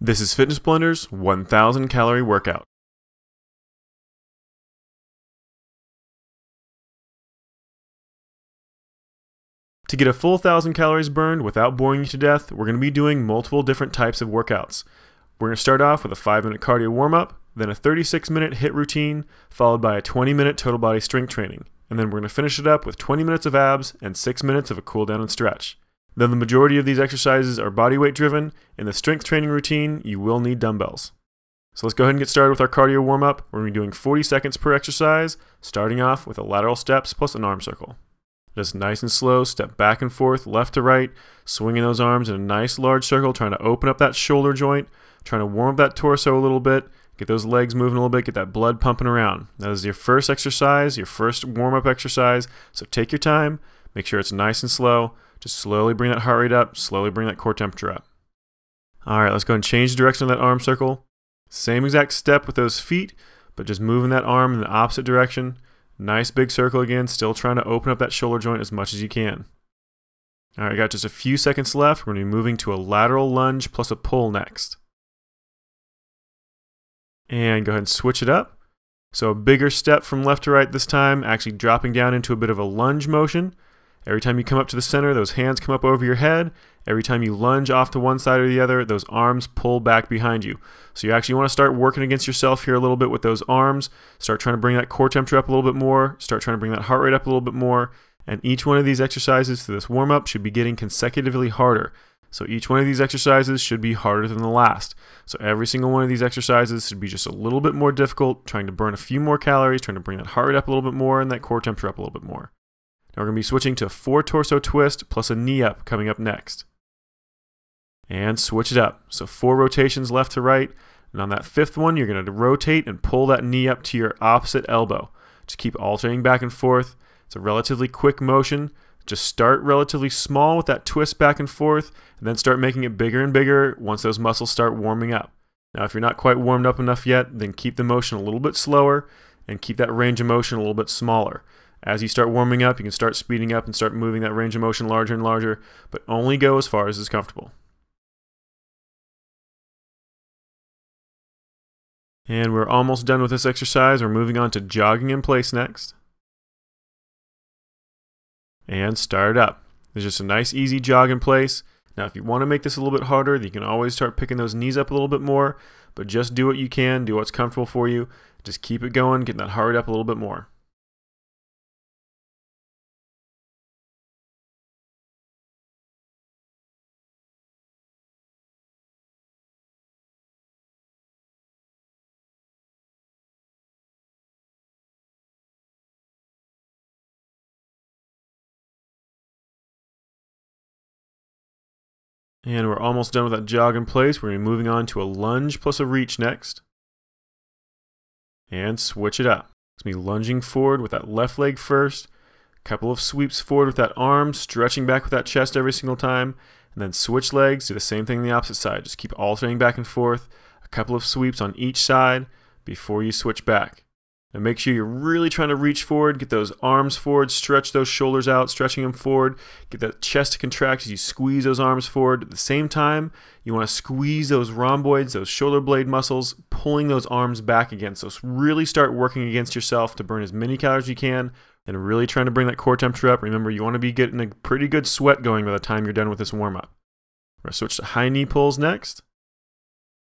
This is Fitness Blender's 1000 calorie workout. To get a full 1000 calories burned without boring you to death, we're going to be doing multiple different types of workouts. We're going to start off with a 5-minute cardio warm-up, then a 36-minute HIIT routine, followed by a 20-minute total body strength training. And then we're going to finish it up with 20 minutes of abs and 6 minutes of a cool down and stretch. Though the majority of these exercises are body weight driven, in the strength training routine, you will need dumbbells. So let's go ahead and get started with our cardio warm-up. We're going to be doing 40 seconds per exercise, starting off with a lateral steps plus an arm circle. Just nice and slow, step back and forth, left to right, swinging those arms in a nice large circle, trying to open up that shoulder joint, trying to warm up that torso a little bit, get those legs moving a little bit, get that blood pumping around. That is your first exercise, your first warm-up exercise, so take your time, make sure it's nice and slow. Just slowly bring that heart rate up, slowly bring that core temperature up. Alright, let's go and change the direction of that arm circle. Same exact step with those feet, but just moving that arm in the opposite direction. Nice big circle again, still trying to open up that shoulder joint as much as you can. Alright, got just a few seconds left. We're going to be moving to a lateral lunge plus a pull next. And go ahead and switch it up. So a bigger step from left to right this time, actually dropping down into a bit of a lunge motion. Every time you come up to the center, those hands come up over your head. Every time you lunge off to one side or the other, those arms pull back behind you. So you actually want to start working against yourself here a little bit with those arms. Start trying to bring that core temperature up a little bit more. Start trying to bring that heart rate up a little bit more. And each one of these exercises through this warm-up should be getting consecutively harder. So each one of these exercises should be harder than the last. So every single one of these exercises should be just a little bit more difficult, trying to burn a few more calories, trying to bring that heart rate up a little bit more and that core temperature up a little bit more. Now we're going to be switching to a 4 torso twist plus a knee up coming up next. And switch it up. So 4 rotations left to right. And on that 5th one, you're going to rotate and pull that knee up to your opposite elbow. Just keep alternating back and forth. It's a relatively quick motion. Just start relatively small with that twist back and forth, and then start making it bigger and bigger once those muscles start warming up. Now if you're not quite warmed up enough yet, then keep the motion a little bit slower and keep that range of motion a little bit smaller. As you start warming up, you can start speeding up and start moving that range of motion larger and larger, but only go as far as is comfortable. And we're almost done with this exercise. We're moving on to jogging in place next. And start up. It's just a nice easy jog in place. Now if you want to make this a little bit harder, you can always start picking those knees up a little bit more, but just do what you can, do what's comfortable for you. Just keep it going, getting that heart rate up a little bit more. And we're almost done with that jog in place. We're going to be moving on to a lunge plus a reach next. And switch it up. It's going to be lunging forward with that left leg first. A couple of sweeps forward with that arm, stretching back with that chest every single time. And then switch legs, do the same thing on the opposite side. Just keep alternating back and forth. A couple of sweeps on each side before you switch back. And make sure you're really trying to reach forward, get those arms forward, stretch those shoulders out, stretching them forward, get that chest to contract as you squeeze those arms forward. At the same time, you want to squeeze those rhomboids, those shoulder blade muscles, pulling those arms back again. So really start working against yourself to burn as many calories as you can and really trying to bring that core temperature up. Remember, you want to be getting a pretty good sweat going by the time you're done with this warm-up. We're going to switch to high knee pulls next.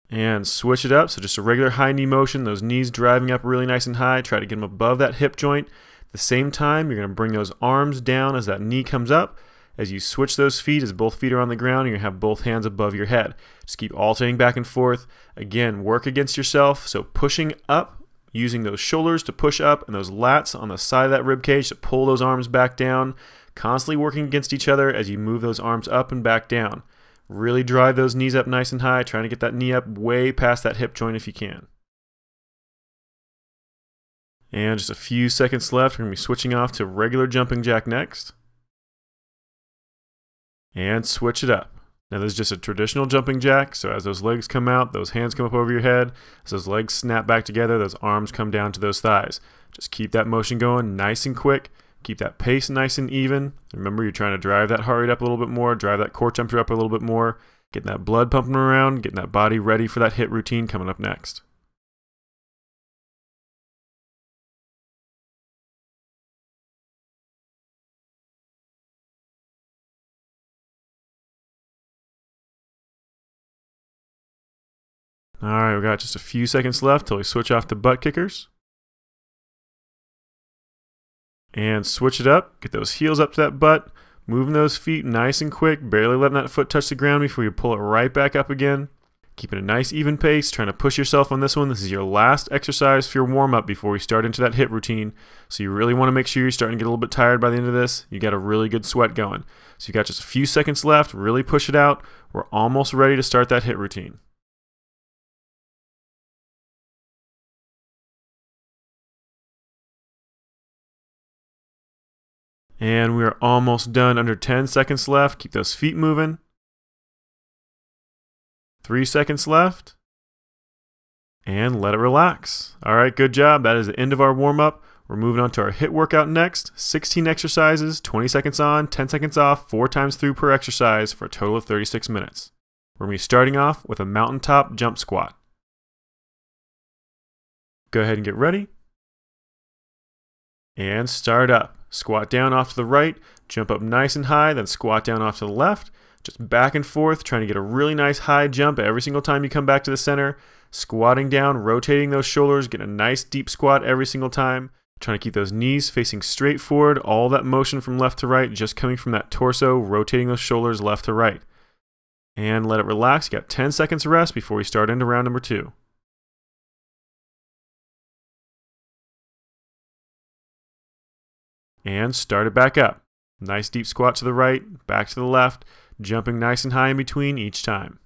And switch it up, so just a regular high knee motion, those knees driving up really nice and high, try to get them above that hip joint. At the same time, you're going to bring those arms down as that knee comes up. As you switch those feet, as both feet are on the ground, you're going to have both hands above your head. Just keep alternating back and forth. Again, work against yourself, so pushing up, using those shoulders to push up, and those lats on the side of that rib cage to pull those arms back down. Constantly working against each other as you move those arms up and back down. Really drive those knees up nice and high, trying to get that knee up way past that hip joint if you can. And just a few seconds left. We're going to be switching off to regular jumping jack next. And switch it up. Now this is just a traditional jumping jack, so as those legs come out, those hands come up over your head. As those legs snap back together, those arms come down to those thighs. Just keep that motion going nice and quick. Keep that pace nice and even. Remember, you're trying to drive that heart rate up a little bit more, drive that core temperature up a little bit more. getting that blood pumping around, getting that body ready for that HIIT routine coming up next. Alright, we got just a few seconds left till we switch off the butt kickers. And switch it up, get those heels up to that butt, moving those feet nice and quick, barely letting that foot touch the ground before you pull it right back up again. Keeping a nice even pace, trying to push yourself on this one. This is your last exercise for your warm-up before we start into that HIIT routine. So you really want to make sure you're starting to get a little bit tired by the end of this. You got a really good sweat going. So you got just a few seconds left, really push it out. We're almost ready to start that HIIT routine. And we are almost done, under 10 seconds left. Keep those feet moving. 3 seconds left. And let it relax. All right, good job. That is the end of our warm-up. We're moving on to our HIIT workout next. 16 exercises, 20 seconds on, 10 seconds off, 4 times through per exercise for a total of 36 minutes. We're going to be starting off with a mountaintop jump squat. Go ahead and get ready. And start up. Squat down off to the right, jump up nice and high, then squat down off to the left. Just back and forth, trying to get a really nice high jump every single time you come back to the center. Squatting down, rotating those shoulders, get a nice deep squat every single time. Trying to keep those knees facing straight forward, all that motion from left to right, just coming from that torso, rotating those shoulders left to right. And let it relax. You got 10 seconds rest before we start into round number 2. And start it back up. Nice deep squat to the right, back to the left, jumping nice and high in between each time.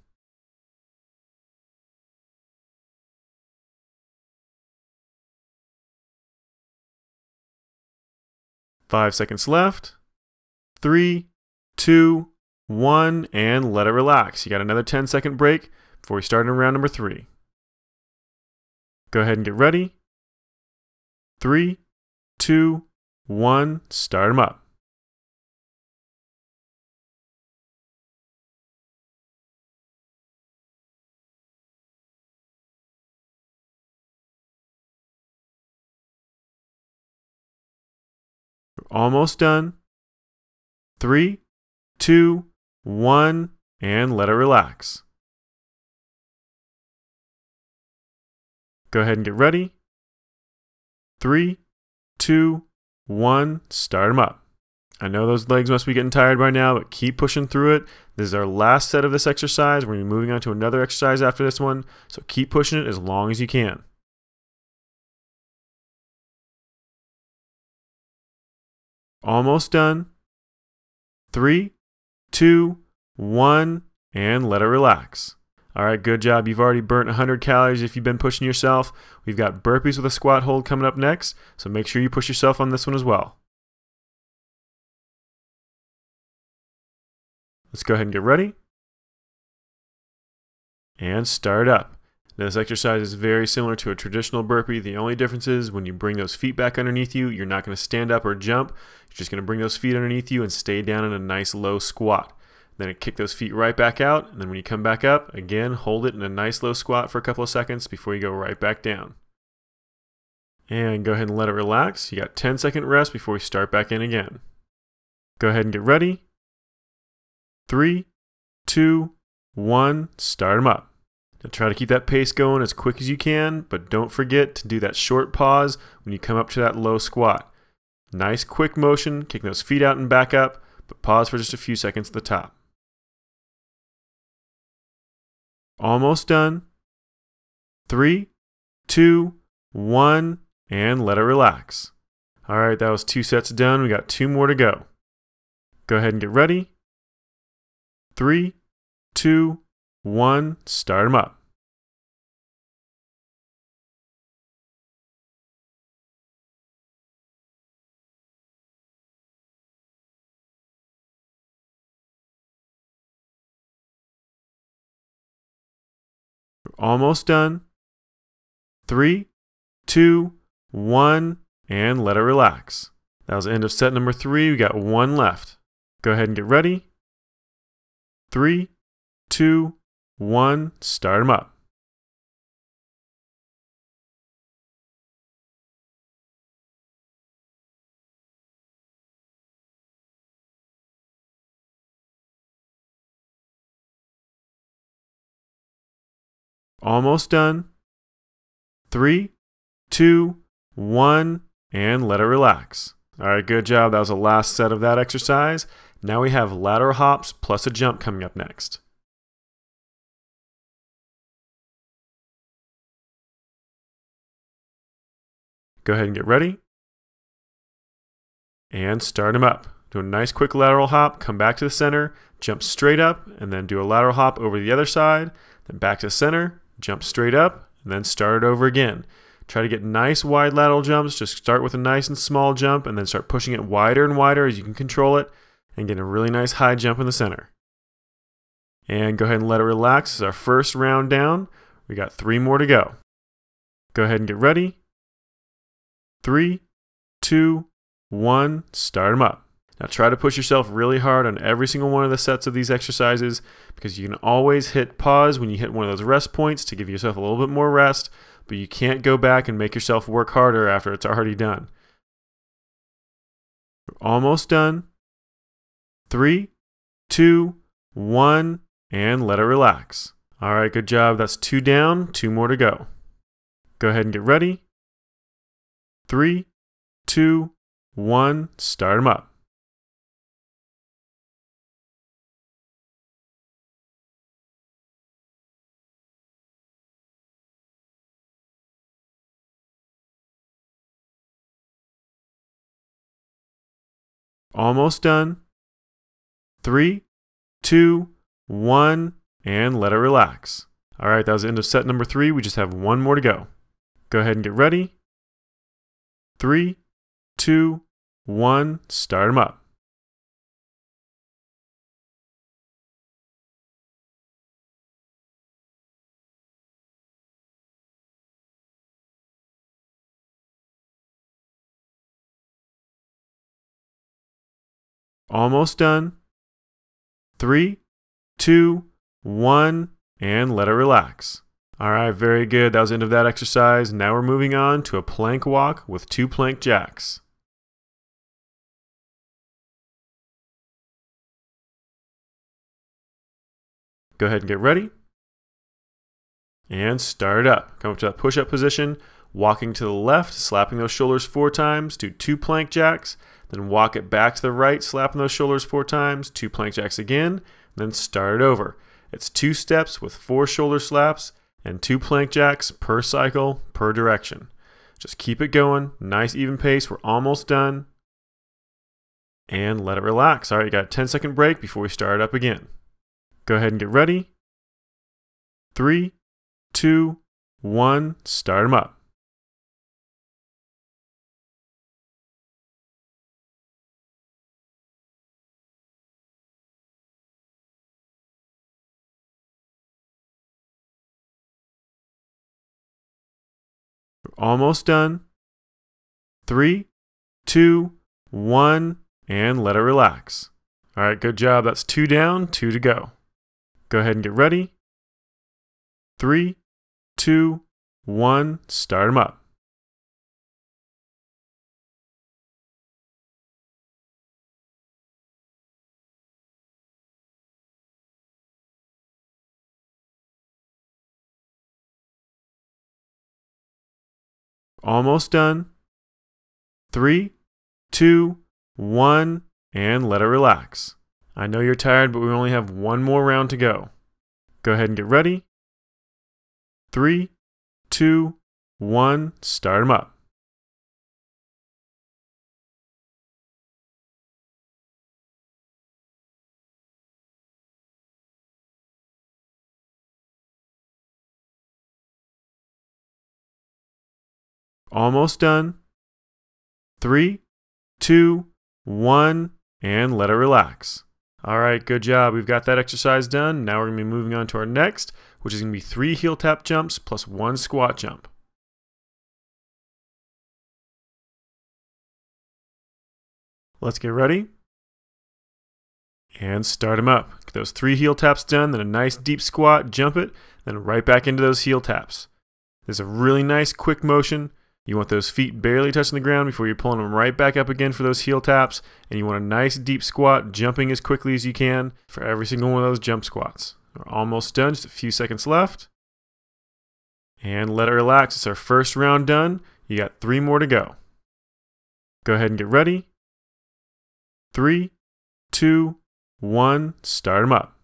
Five seconds left. 3, 2, 1, and let it relax. You got another 10-second break before we start in round number 3. Go ahead and get ready. 3, 2, 1, start them up. We're almost done. 3, 2, 1, and let it relax. Go ahead and get ready. 3, 2, 1, start them up. I know those legs must be getting tired by now, but keep pushing through it. This is our last set of this exercise. We're going to be moving on to another exercise after this one, so keep pushing it as long as you can. Almost done. 3, 2, 1, and let it relax. All right, good job. You've already burnt 100 calories if you've been pushing yourself. We've got burpees with a squat hold coming up next, so make sure you push yourself on this one as well. Let's go ahead and get ready. And start up. Now, this exercise is very similar to a traditional burpee. The only difference is when you bring those feet back underneath you, you're not going to stand up or jump. You're just going to bring those feet underneath you and stay down in a nice low squat. Then kick those feet right back out, and then when you come back up, again, hold it in a nice low squat for a couple of seconds before you go right back down. And go ahead and let it relax. You got 10-second rest before we start back in again. Go ahead and get ready. 3, 2, 1, start them up. Now try to keep that pace going as quick as you can, but don't forget to do that short pause when you come up to that low squat. Nice quick motion, kicking those feet out and back up, but pause for just a few seconds at the top. Almost done. 3, 2, 1, and let it relax. All right, that was 2 sets done. We got 2 more to go. Go ahead and get ready. 3, 2, 1, start them up. We're almost done. 3, 2, 1, and let it relax. That was the end of set number 3. We got 1 left. Go ahead and get ready. 3, 2, 1, start them up. Almost done. 3, 2, 1, and let it relax. All right, good job. That was the last set of that exercise. Now we have lateral hops plus a jump coming up next. Go ahead and get ready. And start them up. Do a nice quick lateral hop, come back to the center, jump straight up, and then do a lateral hop over the other side, then back to the center, jump straight up, and then start it over again. Try to get nice wide lateral jumps. Just start with a nice and small jump and then start pushing it wider and wider as you can control it and get a really nice high jump in the center. And go ahead and let it relax. This is our first round down. We got 3 more to go. Go ahead and get ready. 3, 2, 1, start them up. Now try to push yourself really hard on every single one of the sets of these exercises because you can always hit pause when you hit one of those rest points to give yourself a little bit more rest, but you can't go back and make yourself work harder after it's already done. We're almost done. 3, 2, 1, and let it relax. All right, good job. That's 2 down, 2 more to go. Go ahead and get ready. 3, 2, 1, start them up. Almost done. 3, 2, 1, and let it relax. All right, that was the end of set number 3. We just have 1 more to go. Go ahead and get ready. 3, 2, 1, start them up. Almost done. 3, 2, 1, and let it relax. All right, very good. That was the end of that exercise. Now we're moving on to a plank walk with 2 plank jacks. Go ahead and get ready. And start up. Come up to that push-up position, walking to the left, slapping those shoulders 4 times, do 2 plank jacks, then walk it back to the right, slapping those shoulders 4 times, 2 plank jacks again, then start it over. It's 2 steps with 4 shoulder slaps and 2 plank jacks per cycle, per direction. Just keep it going, nice even pace, we're almost done. And let it relax. All right, you got a 10-second break before we start it up again. Go ahead and get ready. 3, 2, 1, start them up. We're almost done. 3, 2, 1, and let it relax. All right, good job. That's 2 down, 2 to go. Go ahead and get ready. 3, 2, 1, start them up. Almost done. 3, 2, 1, and let it relax. I know you're tired, but we only have 1 more round to go. Go ahead and get ready. 3, 2, 1, start them up. Almost done. 3, 2, 1, and let it relax. All right, good job. We've got that exercise done. Now we're going to be moving on to our next, which is going to be 3 heel tap jumps plus 1 squat jump. Let's get ready. And start them up. Get those 3 heel taps done, then a nice deep squat, jump it, then right back into those heel taps. This is a really nice quick motion. You want those feet barely touching the ground before you're pulling them right back up again for those heel taps. And you want a nice deep squat, jumping as quickly as you can for every single one of those jump squats. We're almost done, just a few seconds left. And let it relax. It's our first round done. You got 3 more to go. Go ahead and get ready. 3, 2, 1, start them up.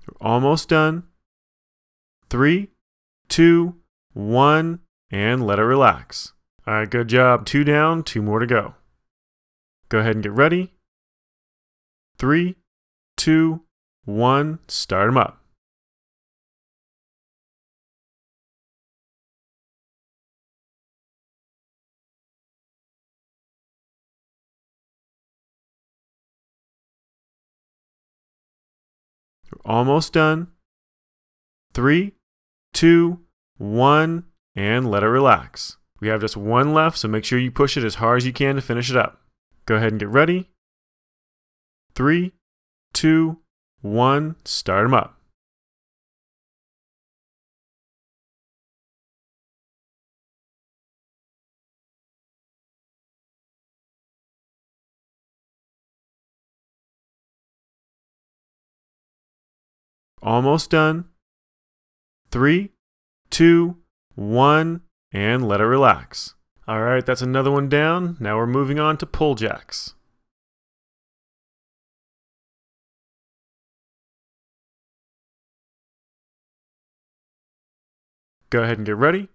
We're almost done. 3, 2, 1, and let it relax. All right, good job. 2 down, 2 more to go. Go ahead and get ready. 3, 2, 1, start them up. We're almost done. 3, 2, 1, and let it relax. We have just 1 left, so make sure you push it as hard as you can to finish it up. Go ahead and get ready. 3, 2, 1, start them up. Almost done. 3, 2, 1, and let it relax. All right, that's another one down. Now we're moving on to pull jacks. Go ahead and get ready.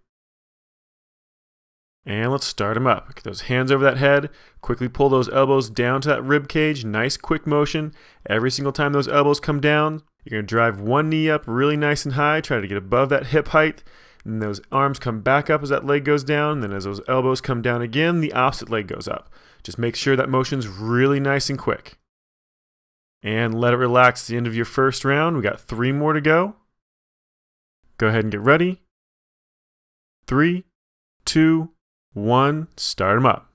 And let's start them up. Get those hands over that head. Quickly pull those elbows down to that rib cage. Nice quick motion. Every single time those elbows come down, you're going to drive one knee up really nice and high. Try to get above that hip height. And those arms come back up as that leg goes down. And then as those elbows come down again, the opposite leg goes up. Just make sure that motion's really nice and quick. And let it relax at the end of your first round. We got 3 more to go. Go ahead and get ready. 3, 2, 1, start them up.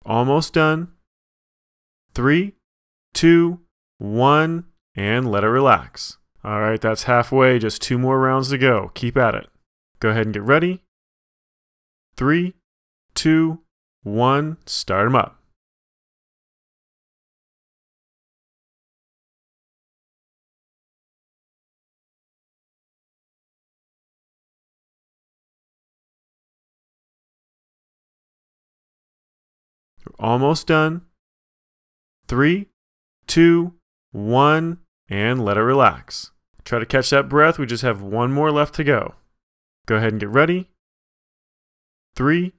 Almost done. 3, 2, 1, and let it relax. All right, that's halfway, just 2 more rounds to go. Keep at it. Go ahead and get ready. 3, 2, 1, start them up. We're almost done. 3, 2, 1, and let it relax. Try to catch that breath. We just have 1 more left to go. Go ahead and get ready. 3,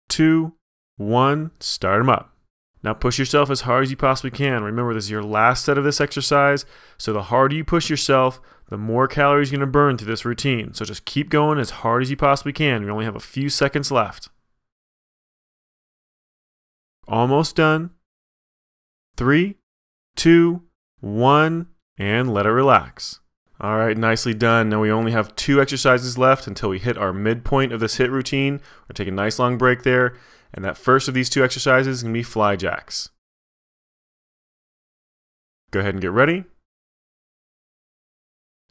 2, 1, start them up. Now push yourself as hard as you possibly can. Remember, this is your last set of this exercise, so the harder you push yourself, the more calories you're going to burn through this routine. So just keep going as hard as you possibly can. We only have a few seconds left. Almost done. 3, 2, 1, and let it relax. All right, nicely done. Now we only have 2 exercises left until we hit our midpoint of this HIIT routine. We're taking a nice long break there. And that first of these 2 exercises is going to be fly jacks. Go ahead and get ready.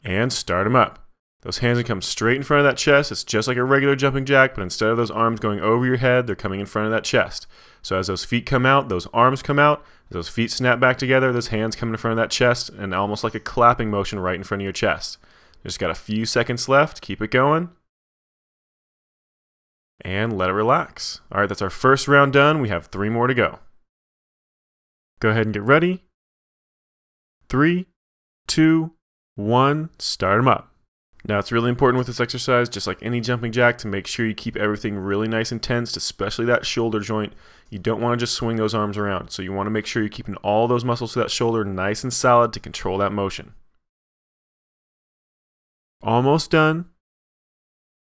And start them up. Those hands can come straight in front of that chest. It's just like a regular jumping jack, but instead of those arms going over your head, they're coming in front of that chest. So as those feet come out, those arms come out. As those feet snap back together, those hands come in front of that chest, and almost like a clapping motion right in front of your chest. Just got a few seconds left. Keep it going. And let it relax. All right, that's our first round done. We have 3 more to go. Go ahead and get ready. 3, 2, 1, start them up. Now, it's really important with this exercise, just like any jumping jack, to make sure you keep everything really nice and tensed, especially that shoulder joint. You don't want to just swing those arms around. So you want to make sure you're keeping all those muscles to that shoulder nice and solid to control that motion. Almost done.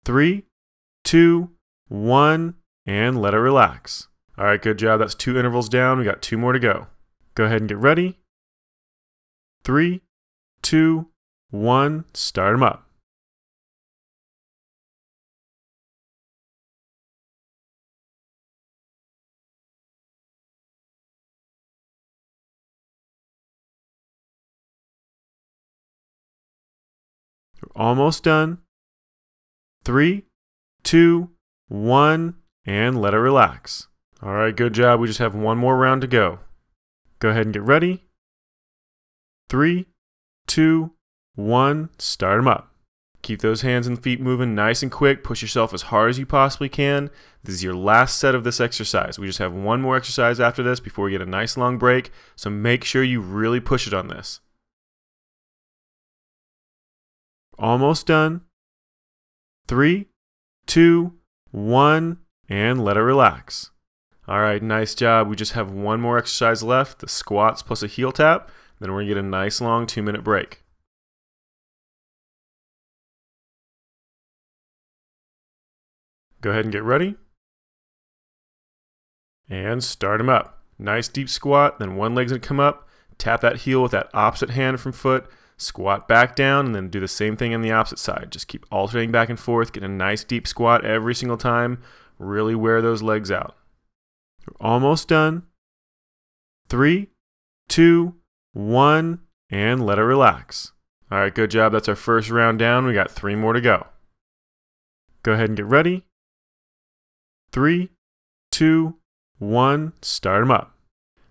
3, 2, 1, and let it relax. All right, good job. That's 2 intervals down. We got 2 more to go. Go ahead and get ready. 3, 2, 1, start them up. We're almost done. 3, 2, 1, and let it relax. All right, good job. We just have 1 more round to go. Go ahead and get ready. 3, 2, 1, start them up. Keep those hands and feet moving nice and quick. Push yourself as hard as you possibly can. This is your last set of this exercise. We just have 1 more exercise after this before we get a nice long break, so make sure you really push it on this. Almost done. 3, 2, 1, and let it relax. All right, nice job. We just have 1 more exercise left, the squats plus a heel tap. Then we're going to get a nice long 2-minute break. Go ahead and get ready. And start them up. Nice deep squat, then one leg's going to come up. Tap that heel with that opposite hand from foot. Squat back down, and then do the same thing on the opposite side. Just keep alternating back and forth. Get a nice deep squat every single time. Really wear those legs out. We're almost done. 3, 2, 1, and let it relax. All right, good job. That's our first round down. We got 3 more to go. Go ahead and get ready. 3, 2, 1, start them up.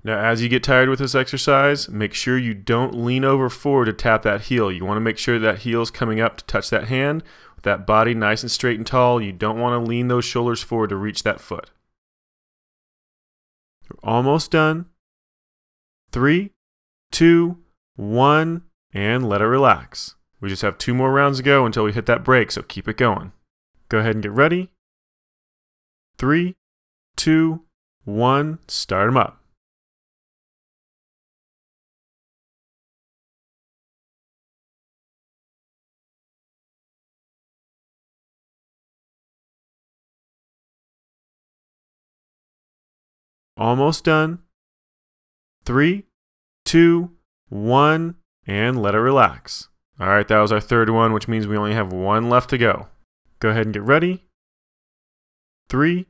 Now, as you get tired with this exercise, make sure you don't lean over forward to tap that heel. You want to make sure that heel is coming up to touch that hand. With that body nice and straight and tall, you don't want to lean those shoulders forward to reach that foot. We're almost done. 3, 2, 1, and let it relax. We just have 2 more rounds to go until we hit that break, so keep it going. Go ahead and get ready. 3, 2, 1, start them up. Almost done. 3, 2, 1, and let it relax. All right, that was our third one, which means we only have 1 left to go. Go ahead and get ready. 3,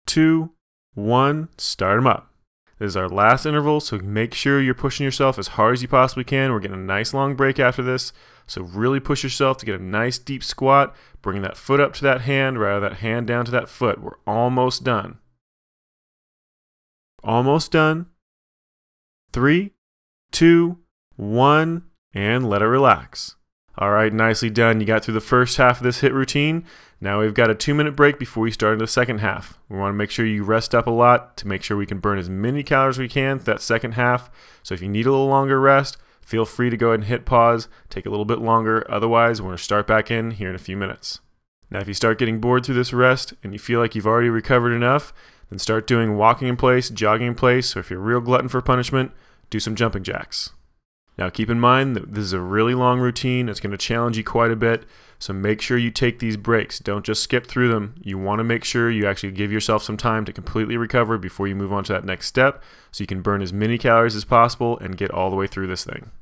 2, 1, start them up. This is our last interval, so make sure you're pushing yourself as hard as you possibly can. We're getting a nice long break after this, so really push yourself to get a nice deep squat. Bring that foot up to that hand, rather that hand down to that foot. We're almost done. Almost done. 3, 2, 1, and let it relax. All right, nicely done. You got through the first half of this HIIT routine. Now we've got a 2-minute break before we start the second half. We want to make sure you rest up a lot to make sure we can burn as many calories as we can for that second half. So if you need a little longer rest, feel free to go ahead and hit pause, take a little bit longer. Otherwise, we're going to start back in here in a few minutes. Now, if you start getting bored through this rest and you feel like you've already recovered enough, then start doing walking in place, jogging in place, or if you're a real glutton for punishment, do some jumping jacks. Now keep in mind that this is a really long routine. It's going to challenge you quite a bit, so make sure you take these breaks. Don't just skip through them. You want to make sure you actually give yourself some time to completely recover before you move on to that next step, so you can burn as many calories as possible and get all the way through this thing.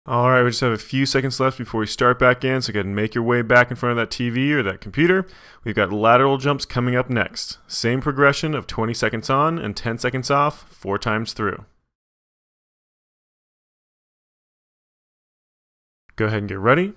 All right, we just have a few seconds left before we start back in, so go ahead and make your way back in front of that TV or that computer. We've got lateral jumps coming up next. Same progression of 20 seconds on and 10 seconds off, 4 times through. Go ahead and get ready.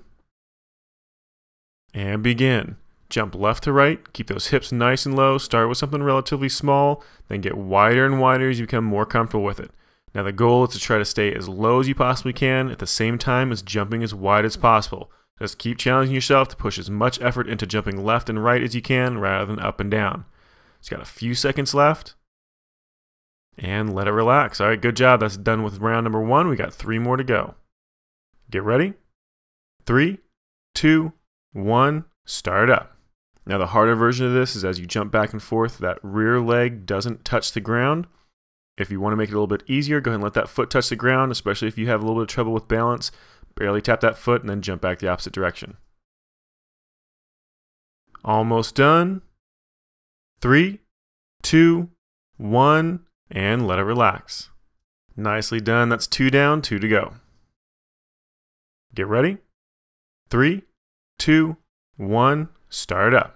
And begin. Jump left to right, keep those hips nice and low, start with something relatively small, then get wider and wider as you become more comfortable with it. Now the goal is to try to stay as low as you possibly can at the same time as jumping as wide as possible. Just keep challenging yourself to push as much effort into jumping left and right as you can rather than up and down. Just got a few seconds left. And let it relax. All right, good job. That's done with round number 1. We got 3 more to go. Get ready. 3, 2, 1, start up. Now the harder version of this is as you jump back and forth, that rear leg doesn't touch the ground. If you want to make it a little bit easier, go ahead and let that foot touch the ground, especially if you have a little bit of trouble with balance. Barely tap that foot and then jump back the opposite direction. Almost done. 3, 2, 1, and let it relax. Nicely done. That's 2 down, 2 to go. Get ready. 3, 2, 1, start up.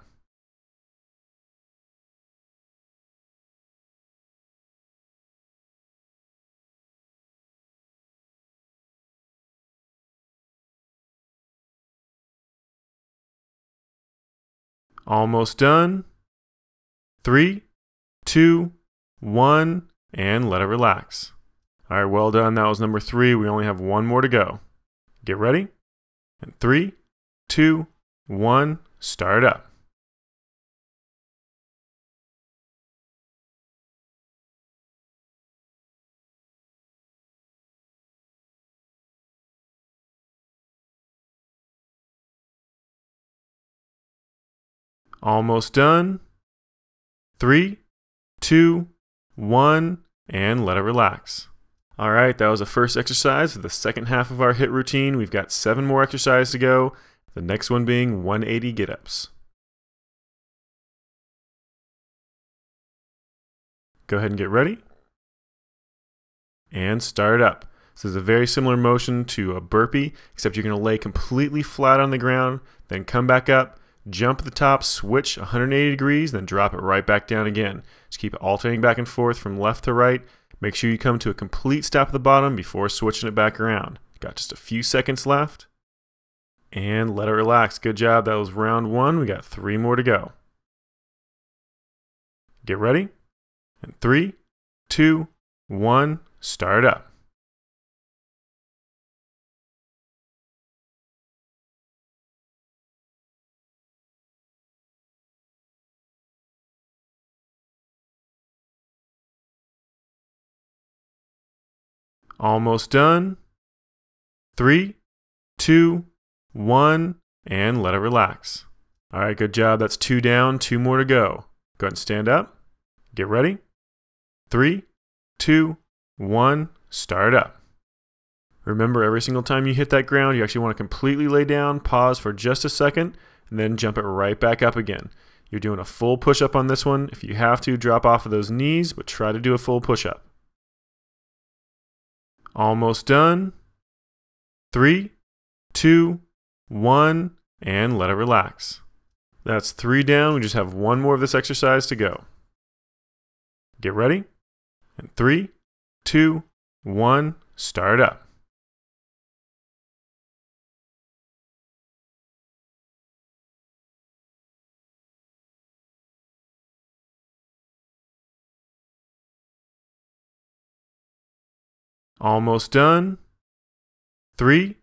Almost done. 3, 2, 1, and let it relax. All right, well done. That was number 3. We only have 1 more to go. Get ready. And 3, 2, 1, start up. Almost done. 3, 2, 1, and let it relax. All right, that was the first exercise of the second half of our HIIT routine. We've got 7 more exercises to go, the next one being 180 get-ups. Go ahead and get ready. And start up. This is a very similar motion to a burpee, except you're going to lay completely flat on the ground, then come back up, jump at the top, switch 180 degrees, then drop it right back down again. Just keep alternating back and forth from left to right. Make sure you come to a complete stop at the bottom before switching it back around. Got just a few seconds left. And let it relax. Good job. That was round 1. We got 3 more to go. Get ready. And 3, 2, 1, start up. Almost done. 3, 2, 1, and let it relax. All right, good job. That's 2 down, 2 more to go. Go ahead and stand up. Get ready. 3, 2, 1, start up. Remember, every single time you hit that ground, you actually want to completely lay down, pause for just a second, and then jump it right back up again. You're doing a full push-up on this one. If you have to, drop off of those knees, but try to do a full push-up. Almost done. 3, 2, 1, and let it relax. That's 3 down. We just have 1 more of this exercise to go. Get ready. And 3, 2, 1, start up. Almost done. 3,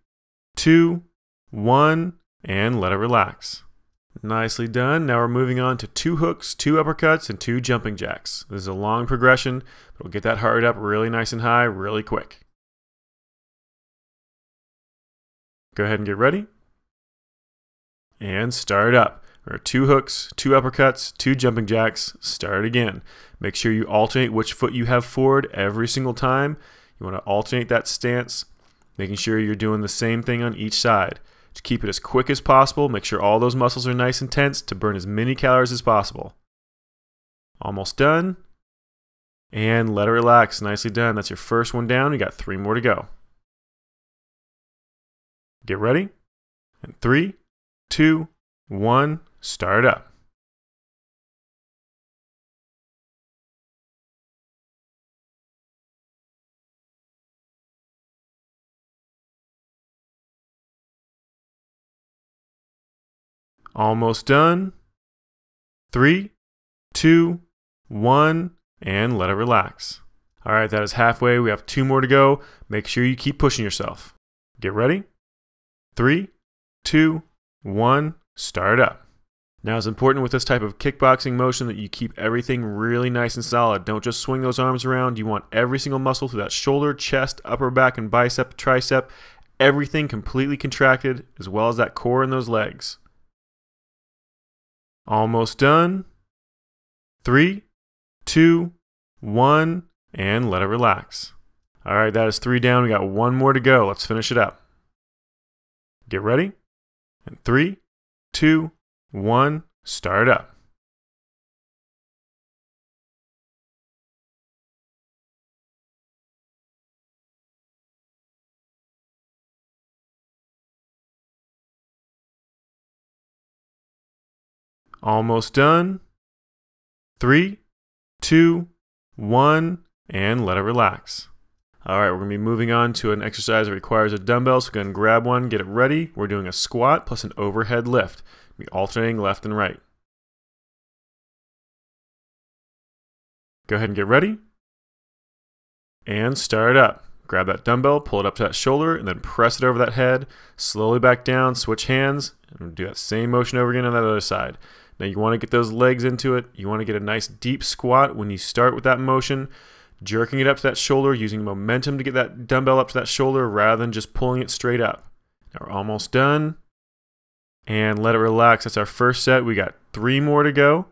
2, 1, and let it relax. Nicely done. Now we're moving on to 2 hooks, 2 uppercuts, and 2 jumping jacks. This is a long progression, but we'll get that heart up really nice and high really quick. Go ahead and get ready. And start up. There are 2 hooks, 2 uppercuts, 2 jumping jacks. Start again. Make sure you alternate which foot you have forward every single time. You want to alternate that stance, making sure you're doing the same thing on each side. Just keep it as quick as possible. Make sure all those muscles are nice and tense to burn as many calories as possible. Almost done. And let it relax. Nicely done. That's your first one down. We got 3 more to go. Get ready. And 3, 2, 1, start up. Almost done. 3, 2, 1, and let it relax. All right, that is halfway. We have 2 more to go. Make sure you keep pushing yourself. Get ready. 3, 2, 1, start up. Now, it's important with this type of kickboxing motion that you keep everything really nice and solid. Don't just swing those arms around. You want every single muscle through that shoulder, chest, upper back, and bicep, tricep, everything completely contracted, as well as that core and those legs. Almost done. 3, 2, 1, and let it relax. All right, that is 3 down. We got 1 more to go. Let's finish it up. Get ready. And 3, 2, 1, start up. Almost done. 3, 2, 1, and let it relax. All right, we're going to be moving on to an exercise that requires a dumbbell, so go ahead and grab one, get it ready. We're doing a squat plus an overhead lift. We'll be alternating left and right. Go ahead and get ready. And start up. Grab that dumbbell, pull it up to that shoulder, and then press it over that head. Slowly back down, switch hands, and do that same motion over again on that other side. Now you want to get those legs into it. You want to get a nice deep squat when you start with that motion, jerking it up to that shoulder, using momentum to get that dumbbell up to that shoulder rather than just pulling it straight up. Now we're almost done. And let it relax. That's our first set. We got 3 more to go.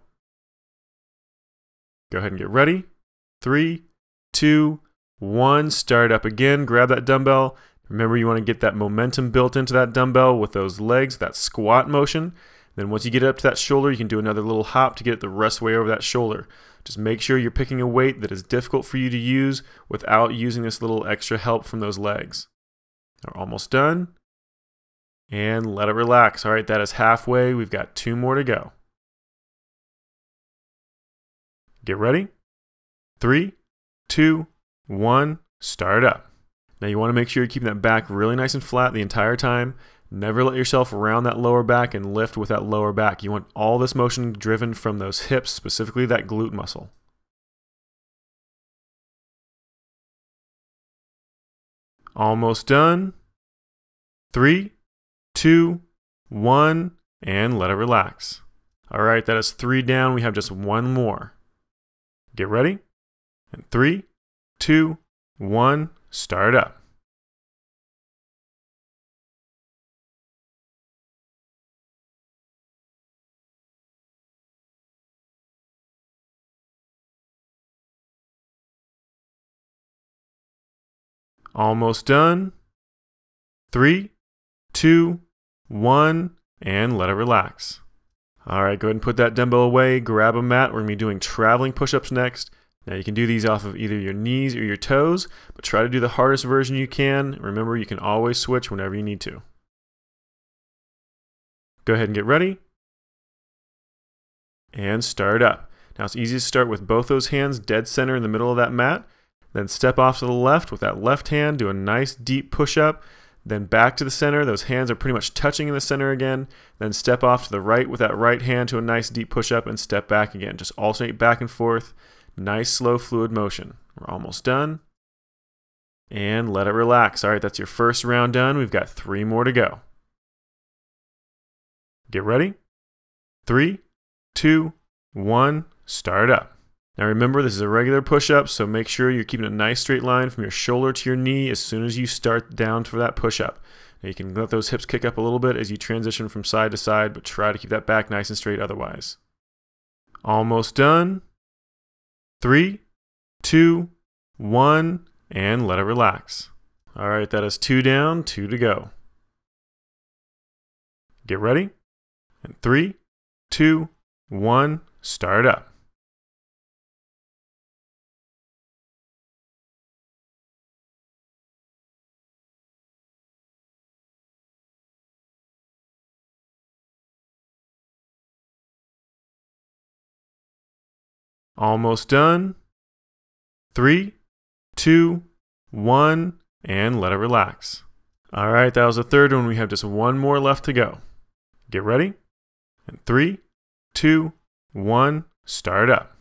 Go ahead and get ready. 3, 2, 1, start up again. Grab that dumbbell. Remember, you want to get that momentum built into that dumbbell with those legs, that squat motion. Then once you get it up to that shoulder, you can do another little hop to get it the rest of the way over that shoulder. Just make sure you're picking a weight that is difficult for you to use without using this little extra help from those legs. We're almost done. And let it relax. All right, that is halfway. We've got 2 more to go. Get ready. 3, 2, 1, start up. Now you want to make sure you're keeping that back really nice and flat the entire time. Never let yourself round that lower back and lift with that lower back. You want all this motion driven from those hips, specifically that glute muscle. Almost done. 3, 2, 1, and let it relax. All right, that is 3 down. We have just 1 more. Get ready. And 3, 2, 1, start up. Almost done. 3, 2, 1, and let it relax. All right, go ahead and put that dumbbell away. Grab a mat. We're going to be doing traveling push-ups next. Now you can do these off of either your knees or your toes, but try to do the hardest version you can. Remember, you can always switch whenever you need to. Go ahead and get ready. And start up. Now it's easy to start with both those hands dead center in the middle of that mat. Then step off to the left with that left hand, do a nice deep push-up. Then back to the center. Those hands are pretty much touching in the center again. Then step off to the right with that right hand to a nice deep push-up and step back again. Just alternate back and forth. Nice, slow, fluid motion. We're almost done. And let it relax. All right, that's your first round done. We've got 3 more to go. Get ready. 3, 2, 1, start up. Now remember, this is a regular push-up, so make sure you're keeping a nice straight line from your shoulder to your knee as soon as you start down for that push-up. Now you can let those hips kick up a little bit as you transition from side to side, but try to keep that back nice and straight otherwise. Almost done. 3, 2, 1, and let it relax. All right, that is 2 down, 2 to go. Get ready. And 3, 2, 1, start up. Almost done. 3, 2, 1, and let it relax. All right, that was the third one. We have just one more left to go. Get ready. And 3, 2, 1, start up.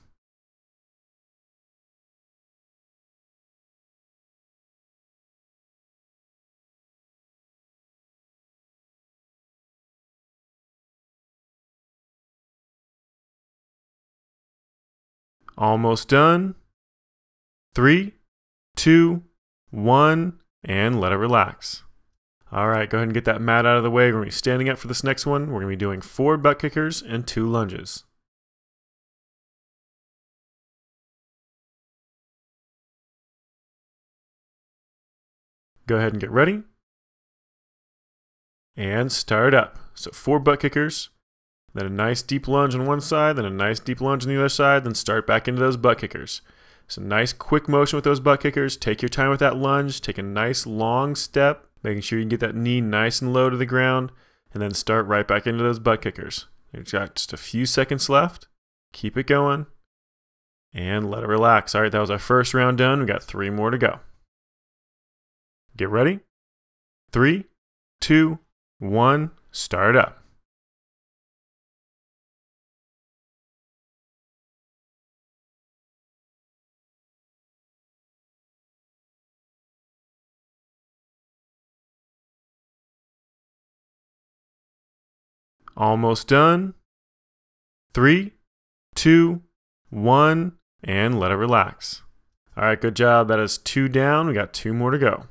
Almost done. 3, 2, 1, and let it relax. All right, go ahead and get that mat out of the way. We're going to be standing up for this next one. We're going to be doing 4 butt kickers and 2 lunges. Go ahead and get ready. And start up. So 4 butt kickers, then a nice deep lunge on one side, then a nice deep lunge on the other side, then start back into those butt kickers. So nice quick motion with those butt kickers. Take your time with that lunge. Take a nice long step, making sure you can get that knee nice and low to the ground, and then start right back into those butt kickers. You've got just a few seconds left. Keep it going, and let it relax. All right, that was our first round done. We got 3 more to go. Get ready. 3, 2, 1, start up. Almost done. 3, 2, 1, and let it relax. All right, good job. That is 2 down. We got 2 more to go.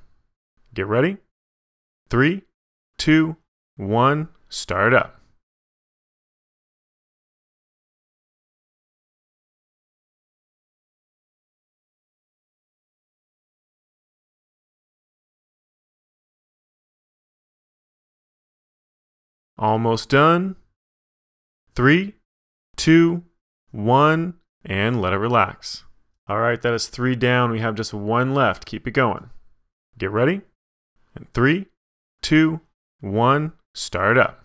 Get ready. 3, 2, 1, start up. Almost done. 3, 2, 1, and let it relax. All right, that is 3 down. We have just 1 left. Keep it going. Get ready. And 3, 2, 1, start up.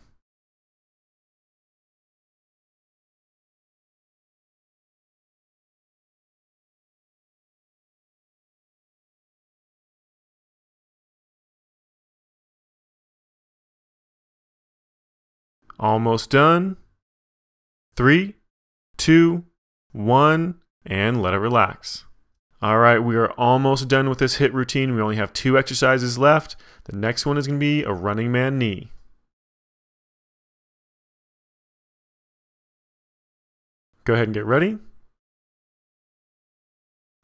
Almost done. 3, 2, 1, and let it relax. All right, we are almost done with this HIIT routine. We only have 2 exercises left. The next one is going to be a running man knee. Go ahead and get ready.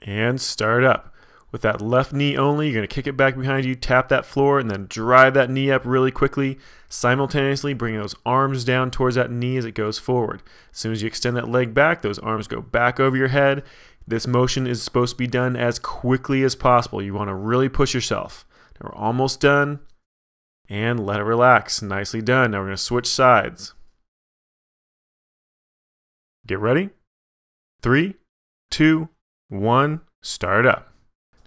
And start up. With that left knee only, you're going to kick it back behind you, tap that floor, and then drive that knee up really quickly, simultaneously bringing those arms down towards that knee as it goes forward. As soon as you extend that leg back, those arms go back over your head. This motion is supposed to be done as quickly as possible. You want to really push yourself. Now we're almost done, and let it relax. Nicely done. Now we're going to switch sides. Get ready. 3, 2, 1, start up.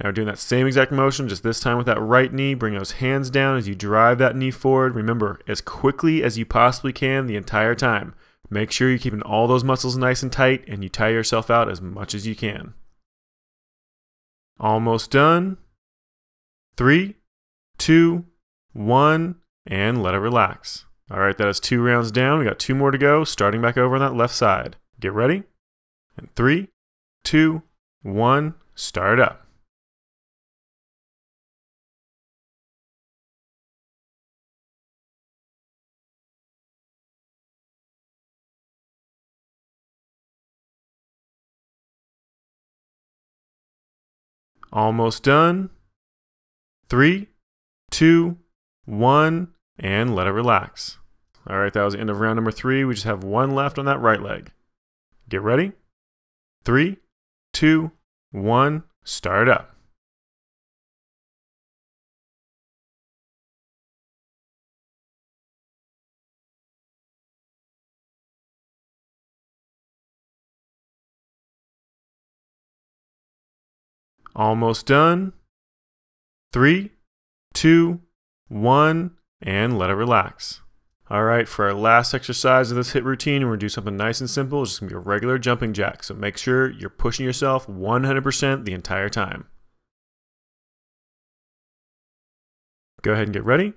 Now we're doing that same exact motion, just this time with that right knee. Bring those hands down as you drive that knee forward. Remember, as quickly as you possibly can the entire time. Make sure you're keeping all those muscles nice and tight, and you tire yourself out as much as you can. Almost done. 3, 2, 1, and let it relax. All right, that is 2 rounds down. We got 2 more to go, starting back over on that left side. Get ready. And 3, 2, 1, start up. Almost done. 3, 2, 1, and let it relax. All right, that was the end of round number 3. We just have 1 left on that right leg. Get ready. 3, 2, 1, start up. Almost done. 3, 2, 1, and let it relax. All right, for our last exercise of this HIIT routine, we're going to do something nice and simple. It's just going to be a regular jumping jack. So make sure you're pushing yourself 100% the entire time. Go ahead and get ready.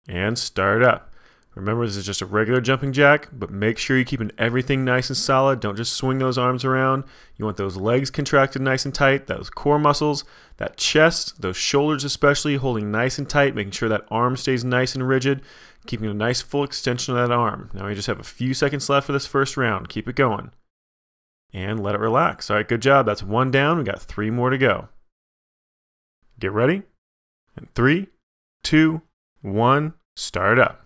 And start up. Remember, this is just a regular jumping jack, but make sure you're keeping everything nice and solid. Don't just swing those arms around. You want those legs contracted nice and tight, those core muscles, that chest, those shoulders especially, holding nice and tight, making sure that arm stays nice and rigid, keeping a nice full extension of that arm. Now we just have a few seconds left for this first round. Keep it going. And let it relax. All right, good job. That's one down. We got 3 more to go. Get ready. And 3, 2, 1, start up.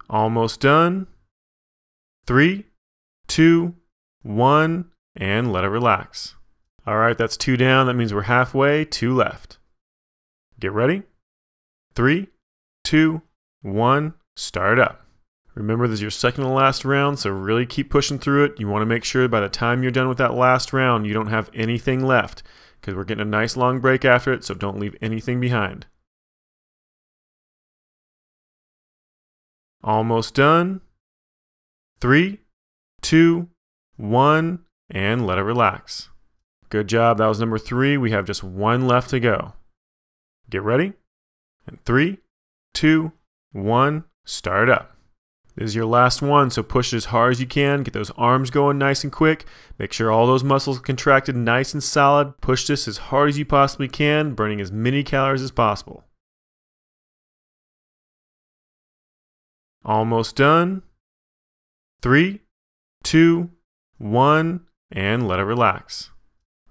Almost done. 3, 2, 1, and let it relax. All right, that's 2 down. That means we're halfway, 2 left. Get ready. 3, 2, 1, start up. Remember, this is your second to last round, so really keep pushing through it. You want to make sure by the time you're done with that last round, you don't have anything left, because we're getting a nice long break after it, so don't leave anything behind. Almost done. 3, 2, 1, and let it relax. Good job. That was number 3. We have just 1 left to go. Get ready. And 3, 2, 1, start up. This is your last one, so push it as hard as you can. Get those arms going nice and quick. Make sure all those muscles are contracted nice and solid. Push this as hard as you possibly can, burning as many calories as possible. Almost done. 3, 2, 1, and let it relax.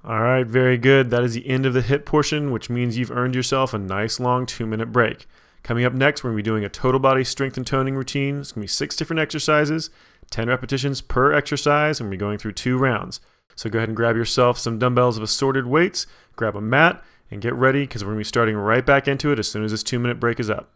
All right, very good. That is the end of the HIIT portion, which means you've earned yourself a nice long 2-minute break. Coming up next, we're going to be doing a total body strength and toning routine. It's going to be 6 different exercises, 10 repetitions per exercise, and we're going through 2 rounds. So go ahead and grab yourself some dumbbells of assorted weights, grab a mat, and get ready because we're going to be starting right back into it as soon as this 2-minute break is up.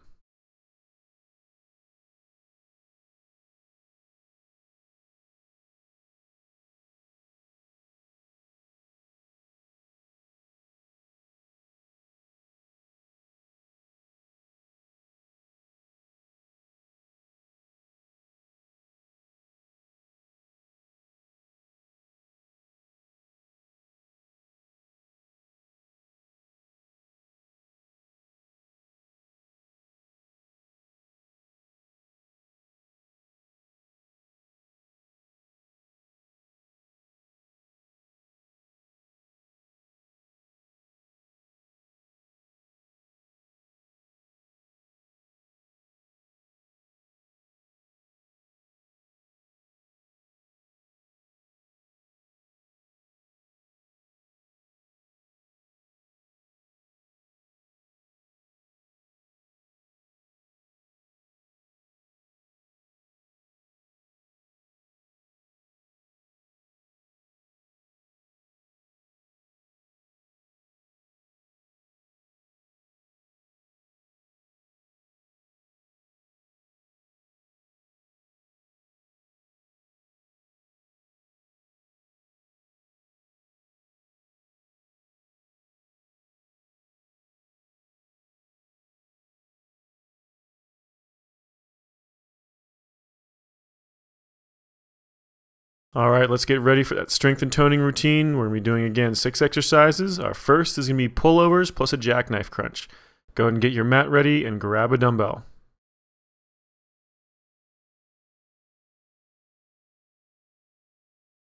All right, let's get ready for that strength and toning routine. We're going to be doing, again, 6 exercises. Our first is going to be pullovers plus a jackknife crunch. Go ahead and get your mat ready and grab a dumbbell.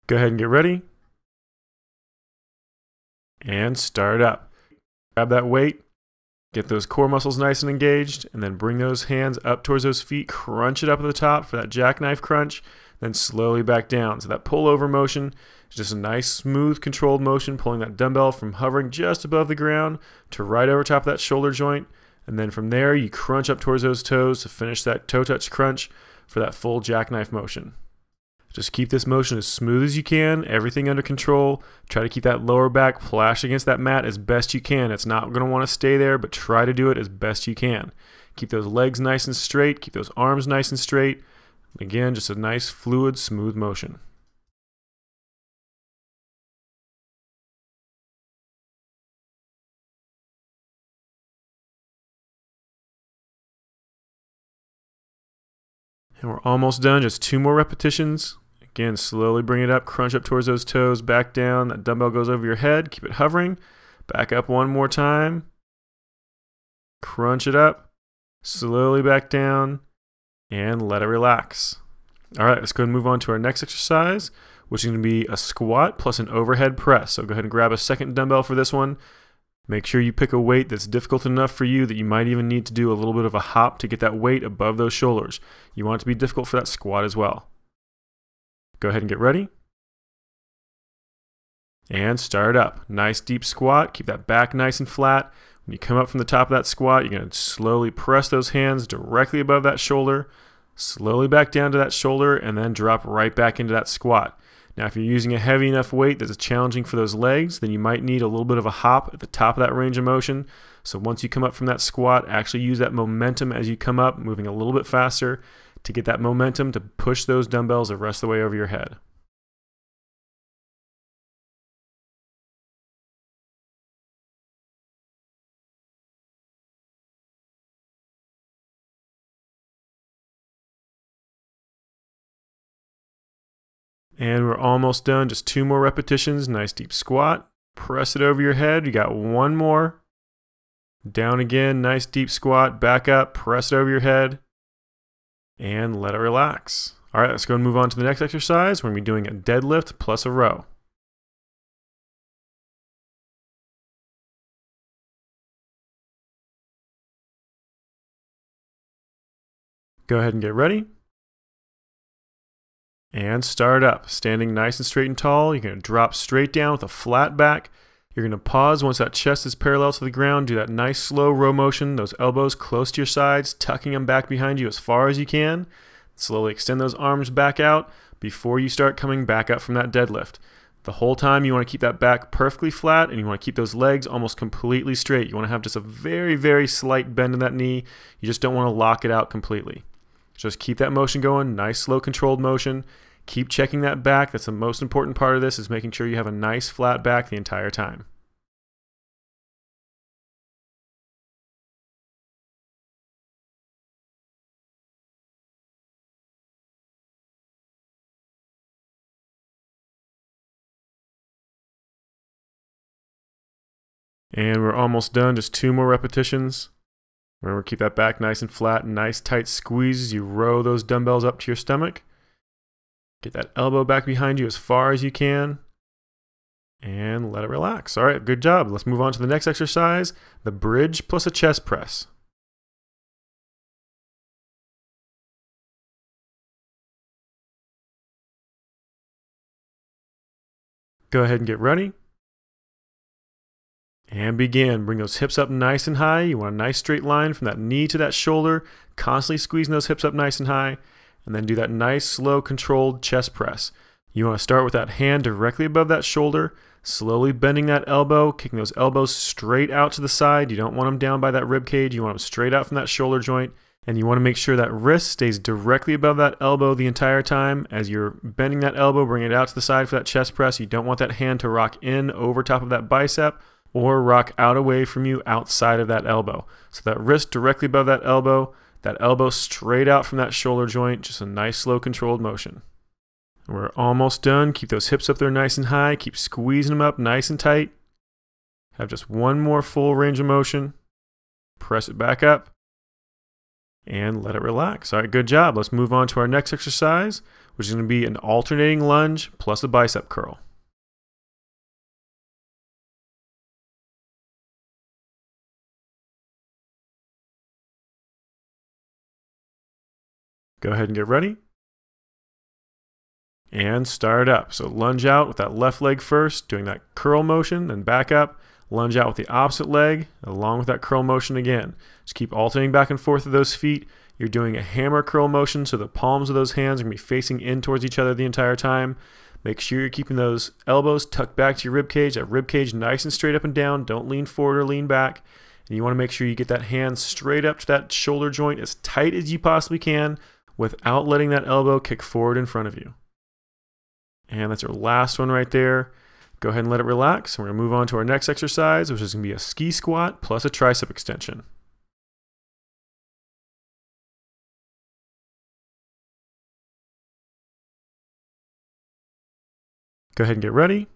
Go ahead and get ready. And start up. Grab that weight. Get those core muscles nice and engaged, and then bring those hands up towards those feet. Crunch it up at the top for that jackknife crunch. Then slowly back down. So that pullover motion is just a nice, smooth, controlled motion, pulling that dumbbell from hovering just above the ground to right over top of that shoulder joint. And then from there, you crunch up towards those toes to finish that toe touch crunch for that full jackknife motion. Just keep this motion as smooth as you can, everything under control. Try to keep that lower back flash against that mat as best you can. It's not going to want to stay there, but try to do it as best you can. Keep those legs nice and straight. Keep those arms nice and straight. Again, just a nice, fluid, smooth motion. And we're almost done, just 2 more repetitions. Again, slowly bring it up, crunch up towards those toes, back down. That dumbbell goes over your head, keep it hovering. Back up one more time. Crunch it up, slowly back down, and let it relax. All right, let's go and move on to our next exercise, which is going to be a squat plus an overhead press. So go ahead and grab a second dumbbell for this one. Make sure you pick a weight that's difficult enough for you that you might even need to do a little bit of a hop to get that weight above those shoulders. You want it to be difficult for that squat as well. Go ahead and get ready. And start up. Nice deep squat. Keep that back nice and flat. When you come up from the top of that squat, you're going to slowly press those hands directly above that shoulder, slowly back down to that shoulder, and then drop right back into that squat. Now, if you're using a heavy enough weight that's challenging for those legs, then you might need a little bit of a hop at the top of that range of motion. So once you come up from that squat, actually use that momentum as you come up, moving a little bit faster to get that momentum to push those dumbbells the rest of the way over your head. And we're almost done, just 2 more repetitions. Nice deep squat, press it over your head. You got 1 more. Down again, nice deep squat, back up, press it over your head, and let it relax. All right, let's go and move on to the next exercise. We're going to be doing a deadlift plus a row. Go ahead and get ready. And start up, standing nice and straight and tall. You're going to drop straight down with a flat back. You're going to pause once that chest is parallel to the ground. Do that nice slow row motion, those elbows close to your sides, tucking them back behind you as far as you can. Slowly extend those arms back out before you start coming back up from that deadlift. The whole time you want to keep that back perfectly flat, and you want to keep those legs almost completely straight. You want to have just a very, very slight bend in that knee. You just don't want to lock it out completely. Just keep that motion going, nice slow controlled motion. Keep checking that back. That's the most important part of this, is making sure you have a nice flat back the entire time. And we're almost done, just 2 more repetitions. Remember, keep that back nice and flat, nice tight squeeze as you row those dumbbells up to your stomach. Get that elbow back behind you as far as you can, and let it relax. All right, good job. Let's move on to the next exercise, the bridge plus a chest press. Go ahead and get ready. And begin. Bring those hips up nice and high. You want a nice straight line from that knee to that shoulder, constantly squeezing those hips up nice and high. And then do that nice, slow, controlled chest press. You want to start with that hand directly above that shoulder, slowly bending that elbow, kicking those elbows straight out to the side. You don't want them down by that rib cage. You want them straight out from that shoulder joint. And you want to make sure that wrist stays directly above that elbow the entire time. As you're bending that elbow, bring it out to the side for that chest press. You don't want that hand to rock in over top of that bicep or rock out away from you outside of that elbow. So that wrist directly above that elbow straight out from that shoulder joint, just a nice slow controlled motion. We're almost done. Keep those hips up there nice and high. Keep squeezing them up nice and tight. Have just 1 more full range of motion. Press it back up and let it relax. All right, good job. Let's move on to our next exercise, which is going to be an alternating lunge plus a bicep curl. Go ahead and get ready. And start up. So lunge out with that left leg first, doing that curl motion, then back up. Lunge out with the opposite leg, along with that curl motion again. Just keep alternating back and forth with those feet. You're doing a hammer curl motion, so the palms of those hands are going to be facing in towards each other the entire time. Make sure you're keeping those elbows tucked back to your rib cage. That rib cage nice and straight up and down. Don't lean forward or lean back. And you want to make sure you get that hand straight up to that shoulder joint as tight as you possibly can without letting that elbow kick forward in front of you. And that's our last one right there. Go ahead and let it relax. We're going to move on to our next exercise, which is going to be a ski squat plus a tricep extension. Go ahead and get ready.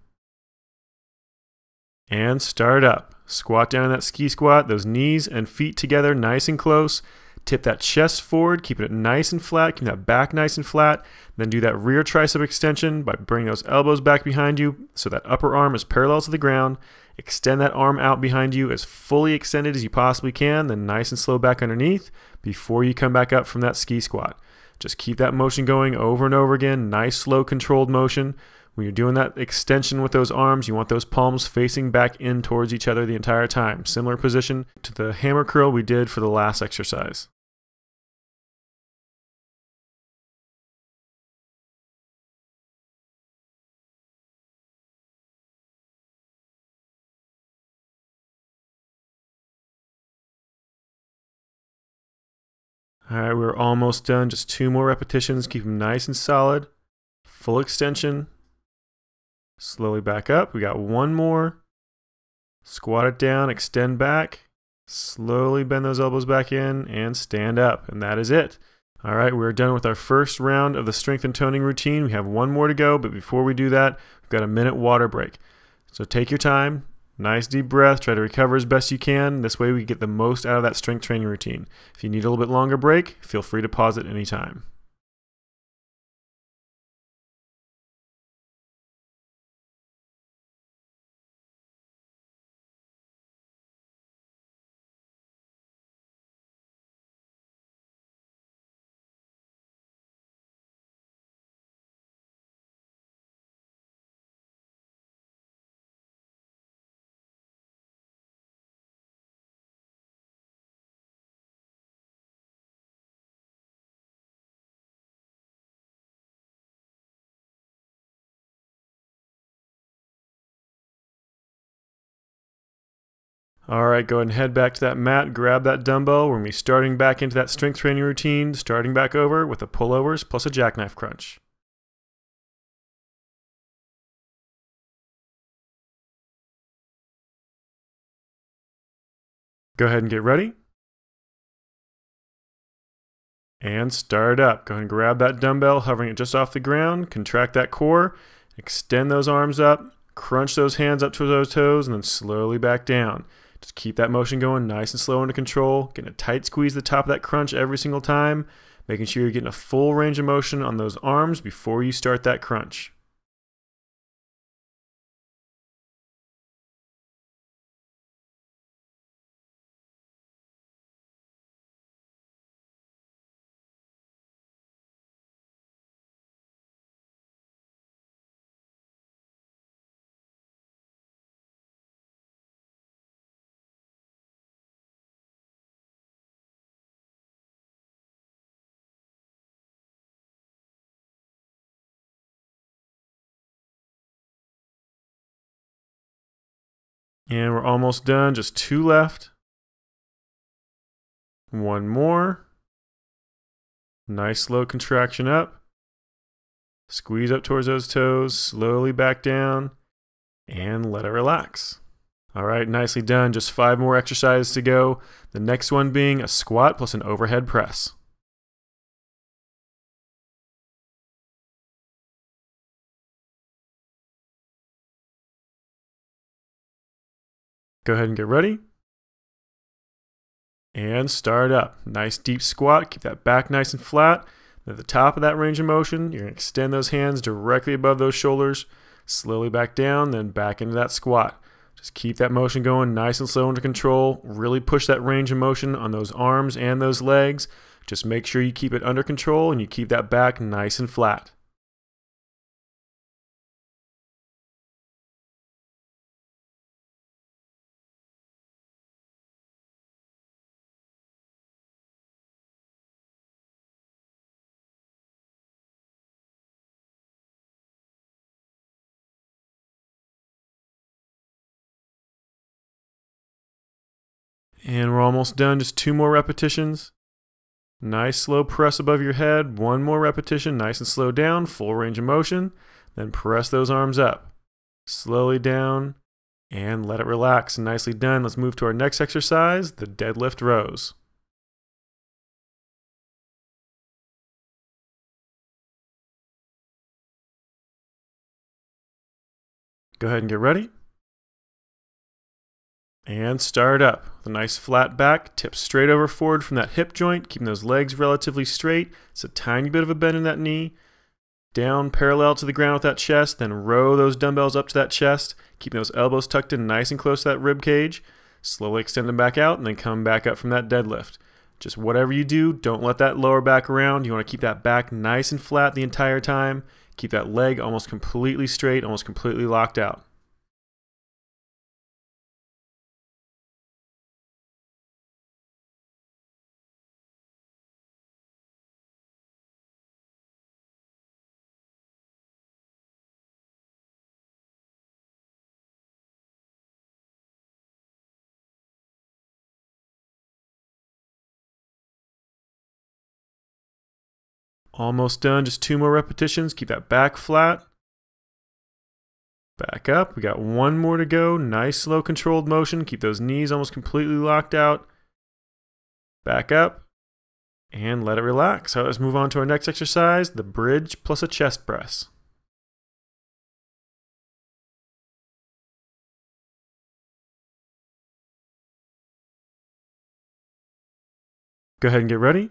And start up. Squat down in that ski squat, those knees and feet together nice and close. Tip that chest forward, keeping it nice and flat, keep that back nice and flat. Then do that rear tricep extension by bringing those elbows back behind you so that upper arm is parallel to the ground. Extend that arm out behind you as fully extended as you possibly can, then nice and slow back underneath before you come back up from that ski squat. Just keep that motion going over and over again, nice, slow, controlled motion. When you're doing that extension with those arms, you want those palms facing back in towards each other the entire time. Similar position to the hammer curl we did for the last exercise. All right, we're almost done. Just 2 more repetitions. Keep them nice and solid. Full extension. Slowly back up. We got 1 more. Squat it down, extend back. Slowly bend those elbows back in and stand up. And that is it. All right, we're done with our first round of the strength and toning routine. We have 1 more to go, but before we do that, we've got a minute water break. So take your time. Nice deep breath. Try to recover as best you can. This way we get the most out of that strength training routine. If you need a little bit longer break, feel free to pause at any time. All right, go ahead and head back to that mat, grab that dumbbell. We're going to be starting back into that strength training routine, starting back over with the pullovers plus a jackknife crunch. Go ahead and get ready. And start up. Go ahead and grab that dumbbell, hovering it just off the ground. Contract that core. Extend those arms up. Crunch those hands up to those toes, and then slowly back down. Just keep that motion going nice and slow under control. Getting a tight squeeze at the top of that crunch every single time. Making sure you're getting a full range of motion on those arms before you start that crunch. And we're almost done. Just 2 left. 1 more. Nice slow contraction up. Squeeze up towards those toes. Slowly back down. And let it relax. All right, nicely done. Just 5 more exercises to go. The next one being a squat plus an overhead press. Go ahead and get ready. And start up. Nice deep squat. Keep that back nice and flat. At the top of that range of motion, you're going to extend those hands directly above those shoulders. Slowly back down, then back into that squat. Just keep that motion going nice and slow under control. Really push that range of motion on those arms and those legs. Just make sure you keep it under control and you keep that back nice and flat. And we're almost done, just 2 more repetitions. Nice slow press above your head, 1 more repetition, nice and slow down, full range of motion. Then press those arms up, slowly down, and let it relax. Nicely done. Let's move to our next exercise, the deadlift rows. Go ahead and get ready. And start up. With a nice flat back, tip straight over forward from that hip joint, keeping those legs relatively straight. It's a tiny bit of a bend in that knee. Down parallel to the ground with that chest, then row those dumbbells up to that chest, keeping those elbows tucked in nice and close to that rib cage. Slowly extend them back out and then come back up from that deadlift. Just whatever you do, don't let that lower back around. You want to keep that back nice and flat the entire time. Keep that leg almost completely straight, almost completely locked out. Almost done, just 2 more repetitions. Keep that back flat. Back up, we got 1 more to go. Nice slow controlled motion. Keep those knees almost completely locked out. Back up and let it relax. All right, let's move on to our next exercise, the bridge plus a chest press. Go ahead and get ready.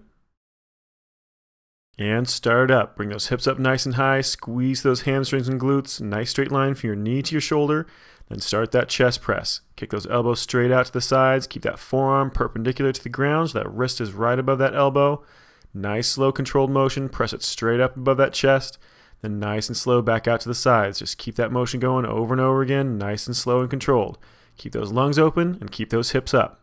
And start up. Bring those hips up nice and high. Squeeze those hamstrings and glutes. Nice straight line from your knee to your shoulder. Then start that chest press. Kick those elbows straight out to the sides. Keep that forearm perpendicular to the ground so that wrist is right above that elbow. Nice slow controlled motion. Press it straight up above that chest. Then nice and slow back out to the sides. Just keep that motion going over and over again. Nice and slow and controlled. Keep those lungs open and keep those hips up.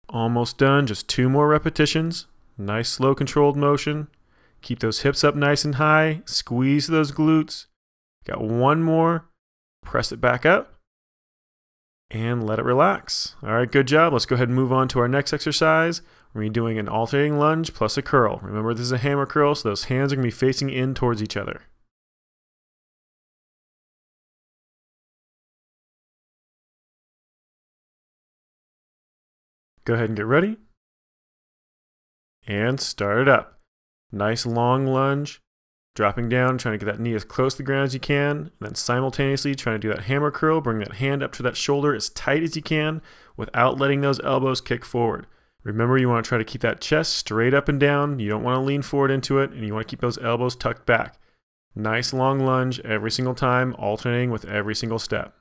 Almost done, just 2 more repetitions. Nice slow controlled motion. Keep those hips up nice and high. Squeeze those glutes. Got 1 more. Press it back up. And let it relax. All right, good job. Let's go ahead and move on to our next exercise. We're going to be doing an alternating lunge plus a curl. Remember, this is a hammer curl, so those hands are going to be facing in towards each other. Go ahead and get ready. And start it up. Nice long lunge. Dropping down, trying to get that knee as close to the ground as you can. And then simultaneously trying to do that hammer curl. Bring that hand up to that shoulder as tight as you can without letting those elbows kick forward. Remember, you want to try to keep that chest straight up and down. You don't want to lean forward into it. And you want to keep those elbows tucked back. Nice long lunge every single time, alternating with every single step.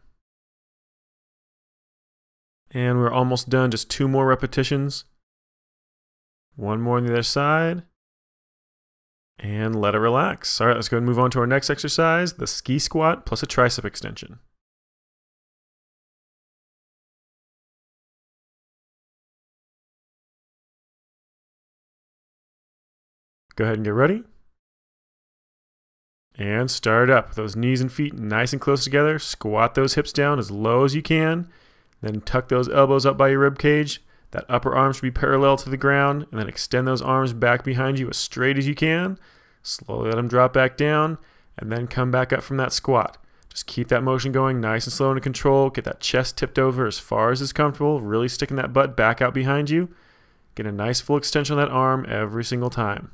And we're almost done, just 2 more repetitions. 1 more on the other side. And let it relax. All right, let's go ahead and move on to our next exercise, the ski squat plus a tricep extension. Go ahead and get ready. And start up. Those knees and feet nice and close together. Squat those hips down as low as you can. Then tuck those elbows up by your rib cage. That upper arm should be parallel to the ground. And then extend those arms back behind you as straight as you can. Slowly let them drop back down. And then come back up from that squat. Just keep that motion going nice and slow and in control. Get that chest tipped over as far as is comfortable. Really sticking that butt back out behind you. Get a nice full extension on that arm every single time.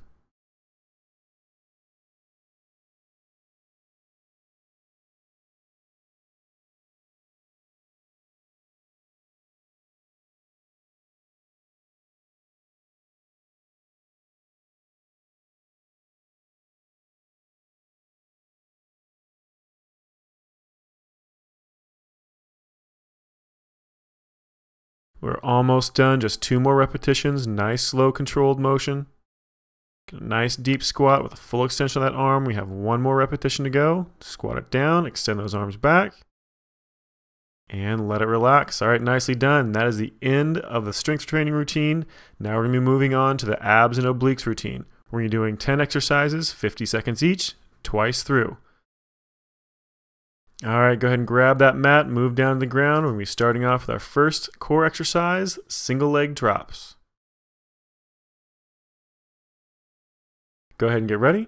We're almost done, just 2 more repetitions. Nice slow controlled motion. Get a nice deep squat with a full extension of that arm. We have 1 more repetition to go. Squat it down, extend those arms back. And let it relax. All right, nicely done. That is the end of the strength training routine. Now we're going to be moving on to the abs and obliques routine. We're going to be doing 10 exercises, 50 seconds each, twice through. All right, go ahead and grab that mat, move down to the ground. We're going to be starting off with our first core exercise, single leg drops. Go ahead and get ready.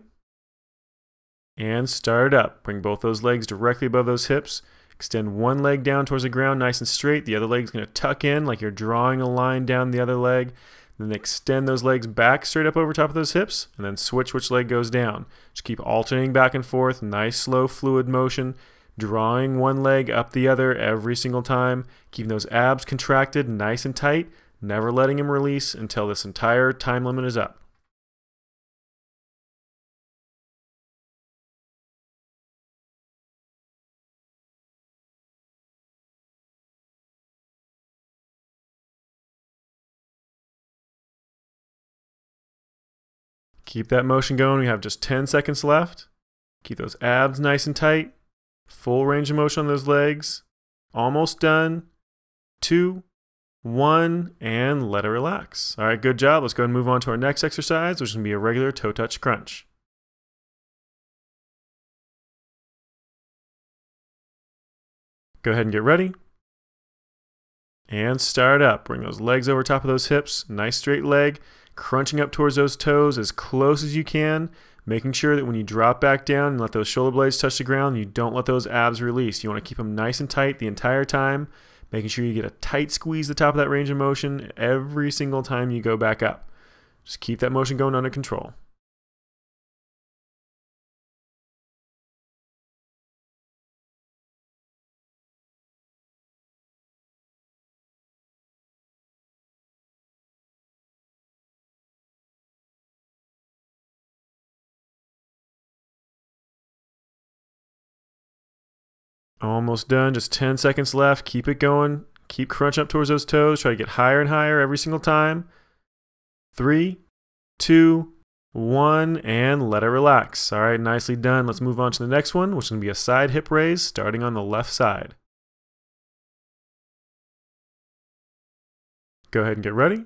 And start it up. Bring both those legs directly above those hips. Extend one leg down towards the ground nice and straight. The other leg's going to tuck in like you're drawing a line down the other leg. Then extend those legs back straight up over top of those hips, and then switch which leg goes down. Just keep alternating back and forth, nice slow fluid motion, drawing one leg up the other every single time, keeping those abs contracted nice and tight, never letting them release until this entire time limit is up. Keep that motion going. We have just 10 seconds left. Keep those abs nice and tight. Full range of motion on those legs. Almost done. 2, 1, and let it relax. All right, good job. Let's go ahead and move on to our next exercise, which is going to be a regular toe touch crunch. Go ahead and get ready. And start up. Bring those legs over top of those hips. Nice straight leg. Crunching up towards those toes as close as you can, making sure that when you drop back down and let those shoulder blades touch the ground, you don't let those abs release. You want to keep them nice and tight the entire time, making sure you get a tight squeeze at the top of that range of motion every single time you go back up. Just keep that motion going under control. Almost done, just 10 seconds left. Keep it going. Keep crunching up towards those toes. Try to get higher and higher every single time. 3, 2, 1, and let it relax. All right, nicely done. Let's move on to the next one, which is going to be a side hip raise, starting on the left side. Go ahead and get ready.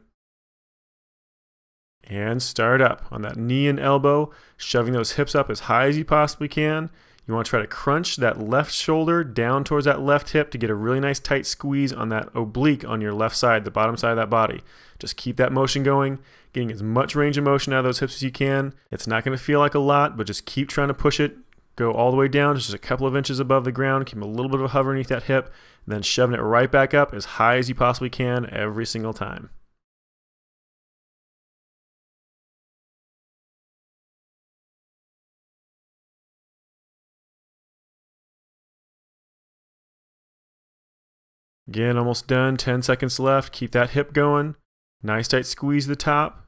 And start up on that knee and elbow, shoving those hips up as high as you possibly can. You want to try to crunch that left shoulder down towards that left hip to get a really nice tight squeeze on that oblique on your left side, the bottom side of that body. Just keep that motion going, getting as much range of motion out of those hips as you can. It's not going to feel like a lot, but just keep trying to push it. Go all the way down, just a couple of inches above the ground. Keep a little bit of a hover underneath that hip, and then shoving it right back up as high as you possibly can every single time. Again, almost done. 10 seconds left. Keep that hip going. Nice tight squeeze at the top.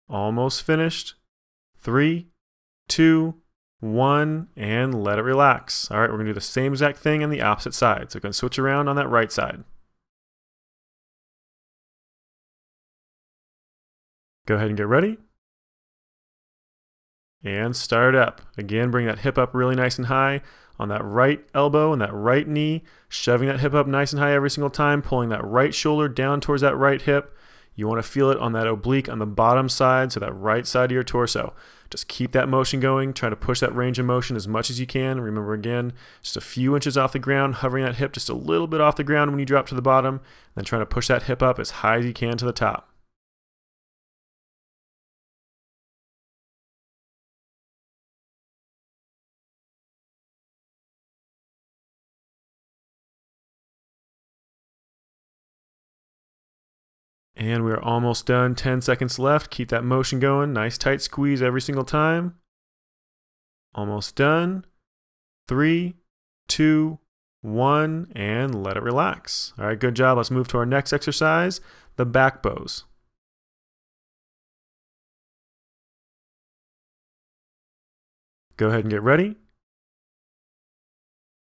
Almost finished. 3, 2, 1, and let it relax. All right, we're going to do the same exact thing on the opposite side. So we're going to switch around on that right side. Go ahead and get ready. And start up. Again, bring that hip up really nice and high on that right elbow and that right knee, shoving that hip up nice and high every single time, pulling that right shoulder down towards that right hip. You want to feel it on that oblique on the bottom side, so that right side of your torso. Just keep that motion going. Try to push that range of motion as much as you can. Remember, again, just a few inches off the ground, hovering that hip just a little bit off the ground when you drop to the bottom, then trying to push that hip up as high as you can to the top. And we're almost done. 10 seconds left. Keep that motion going. Nice tight squeeze every single time. Almost done. 3, 2, 1, and let it relax. All right, good job. Let's move to our next exercise, the back bows. Go ahead and get ready.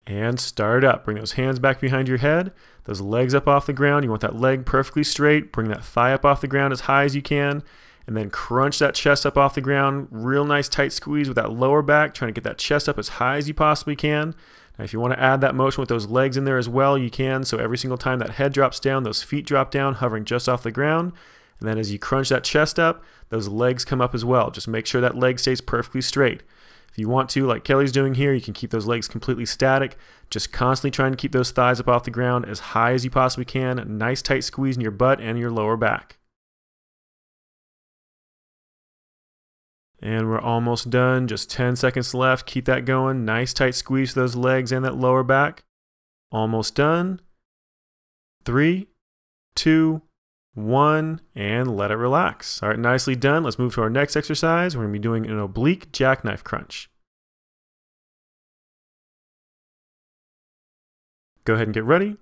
And start up. Bring those hands back behind your head, those legs up off the ground. You want that leg perfectly straight. Bring that thigh up off the ground as high as you can, and then crunch that chest up off the ground. Real nice tight squeeze with that lower back, trying to get that chest up as high as you possibly can. Now, if you want to add that motion with those legs in there as well, you can. So every single time that head drops down, those feet drop down, hovering just off the ground. And then as you crunch that chest up, those legs come up as well. Just make sure that leg stays perfectly straight. If you want to, like Kelly's doing here, you can keep those legs completely static. Just constantly trying to keep those thighs up off the ground as high as you possibly can. A nice tight squeeze in your butt and your lower back. And we're almost done. Just 10 seconds left. Keep that going. Nice tight squeeze for those legs and that lower back. Almost done. 3, 2, 1, and let it relax. All right, nicely done. Let's move to our next exercise. We're going to be doing an oblique jackknife crunch. Go ahead and get ready.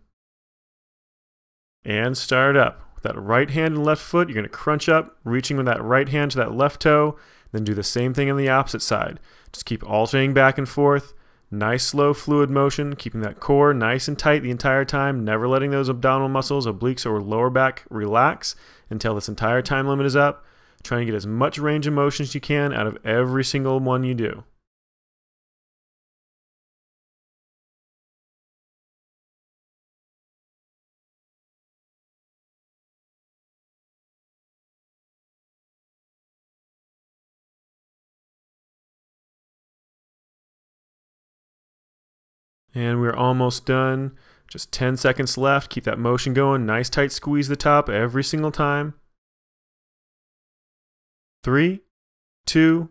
And start up. With that right hand and left foot, you're going to crunch up, reaching with that right hand to that left toe. Then do the same thing on the opposite side. Just keep alternating back and forth. Nice slow fluid motion, keeping that core nice and tight the entire time, never letting those abdominal muscles, obliques or lower back relax until this entire time limit is up. Trying to get as much range of motion as you can out of every single one you do. And we're almost done. Just 10 seconds left. Keep that motion going. Nice tight squeeze the top every single time. 3, 2,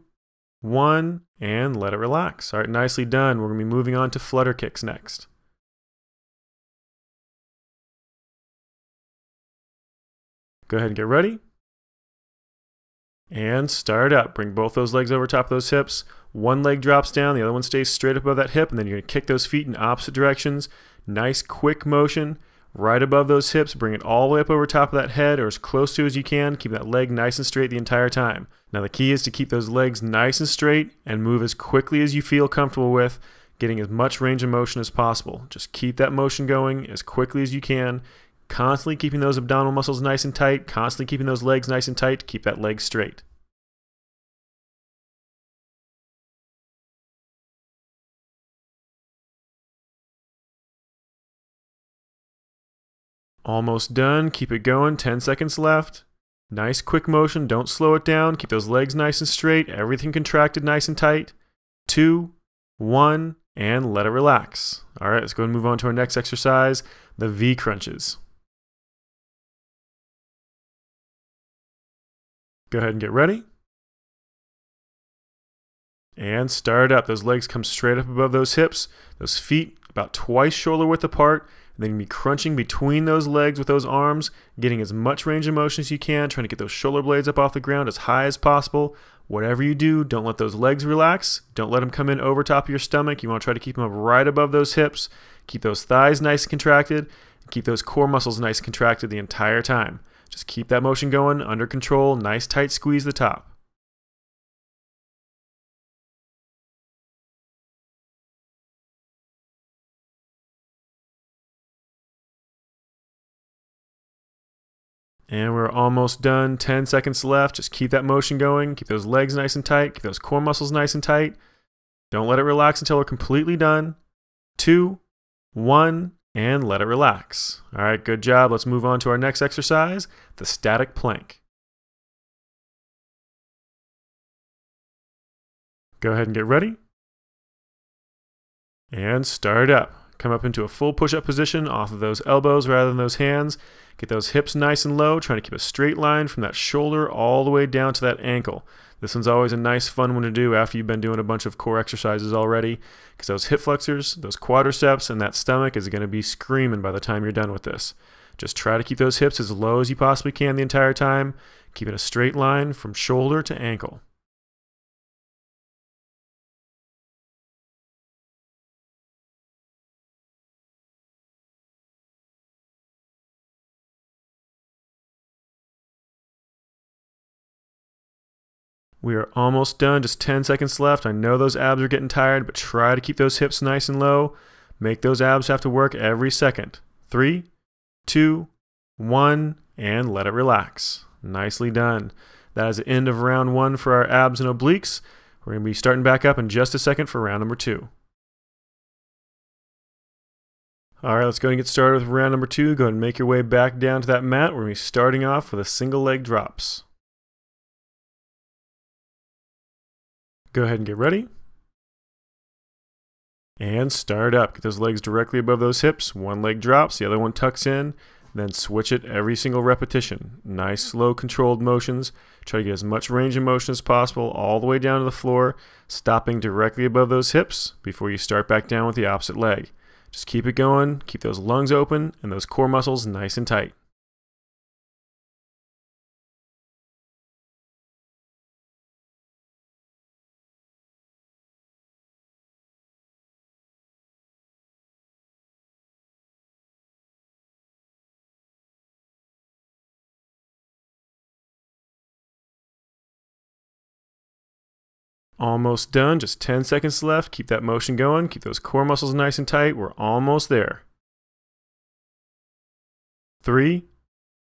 1, and let it relax. All right, nicely done. We're going to be moving on to flutter kicks next. Go ahead and get ready. And start up. Bring both those legs over top of those hips. One leg drops down, the other one stays straight above that hip, and then you're going to kick those feet in opposite directions. Nice quick motion right above those hips. Bring it all the way up over top of that head or as close to as you can. Keep that leg nice and straight the entire time. Now the key is to keep those legs nice and straight and move as quickly as you feel comfortable with, getting as much range of motion as possible. Just keep that motion going as quickly as you can. Constantly keeping those abdominal muscles nice and tight. Constantly keeping those legs nice and tight to keep that leg straight. Almost done. Keep it going. 10 seconds left. Nice quick motion. Don't slow it down. Keep those legs nice and straight. Everything contracted nice and tight. 2, 1, and let it relax. All right, let's go and move on to our next exercise, the V crunches. Go ahead and get ready. And start up. Those legs come straight up above those hips. Those feet about twice shoulder width apart. And then you're going to be crunching between those legs with those arms, getting as much range of motion as you can, trying to get those shoulder blades up off the ground as high as possible. Whatever you do, don't let those legs relax. Don't let them come in over top of your stomach. You want to try to keep them up right above those hips. Keep those thighs nice and contracted. And keep those core muscles nice and contracted the entire time. Just keep that motion going, under control, nice tight squeeze the top. And we're almost done. 10 seconds left. Just keep that motion going. Keep those legs nice and tight. Keep those core muscles nice and tight. Don't let it relax until we're completely done. 2, 1, and let it relax. All right, good job. Let's move on to our next exercise, the static plank. Go ahead and get ready. And start up. Come up into a full push-up position off of those elbows rather than those hands. Get those hips nice and low, trying to keep a straight line from that shoulder all the way down to that ankle. This one's always a nice fun one to do after you've been doing a bunch of core exercises already, because those hip flexors, those quadriceps, and that stomach is going to be screaming by the time you're done with this. Just try to keep those hips as low as you possibly can the entire time, keeping a straight line from shoulder to ankle. We are almost done, just 10 seconds left. I know those abs are getting tired, but try to keep those hips nice and low. Make those abs have to work every second. 3, 2, 1, and let it relax. Nicely done. That is the end of round 1 for our abs and obliques. We're going to be starting back up in just a second for round number 2. All right, let's go ahead and get started with round number 2. Go ahead and make your way back down to that mat. We're going to be starting off with a single leg drops. Go ahead and get ready. And start up. Get those legs directly above those hips. One leg drops, the other one tucks in. Then switch it every single repetition. Nice, slow, controlled motions. Try to get as much range of motion as possible all the way down to the floor, stopping directly above those hips before you start back down with the opposite leg. Just keep it going. Keep those lungs open and those core muscles nice and tight. Almost done, just 10 seconds left. Keep that motion going. Keep those core muscles nice and tight. We're almost there. 3,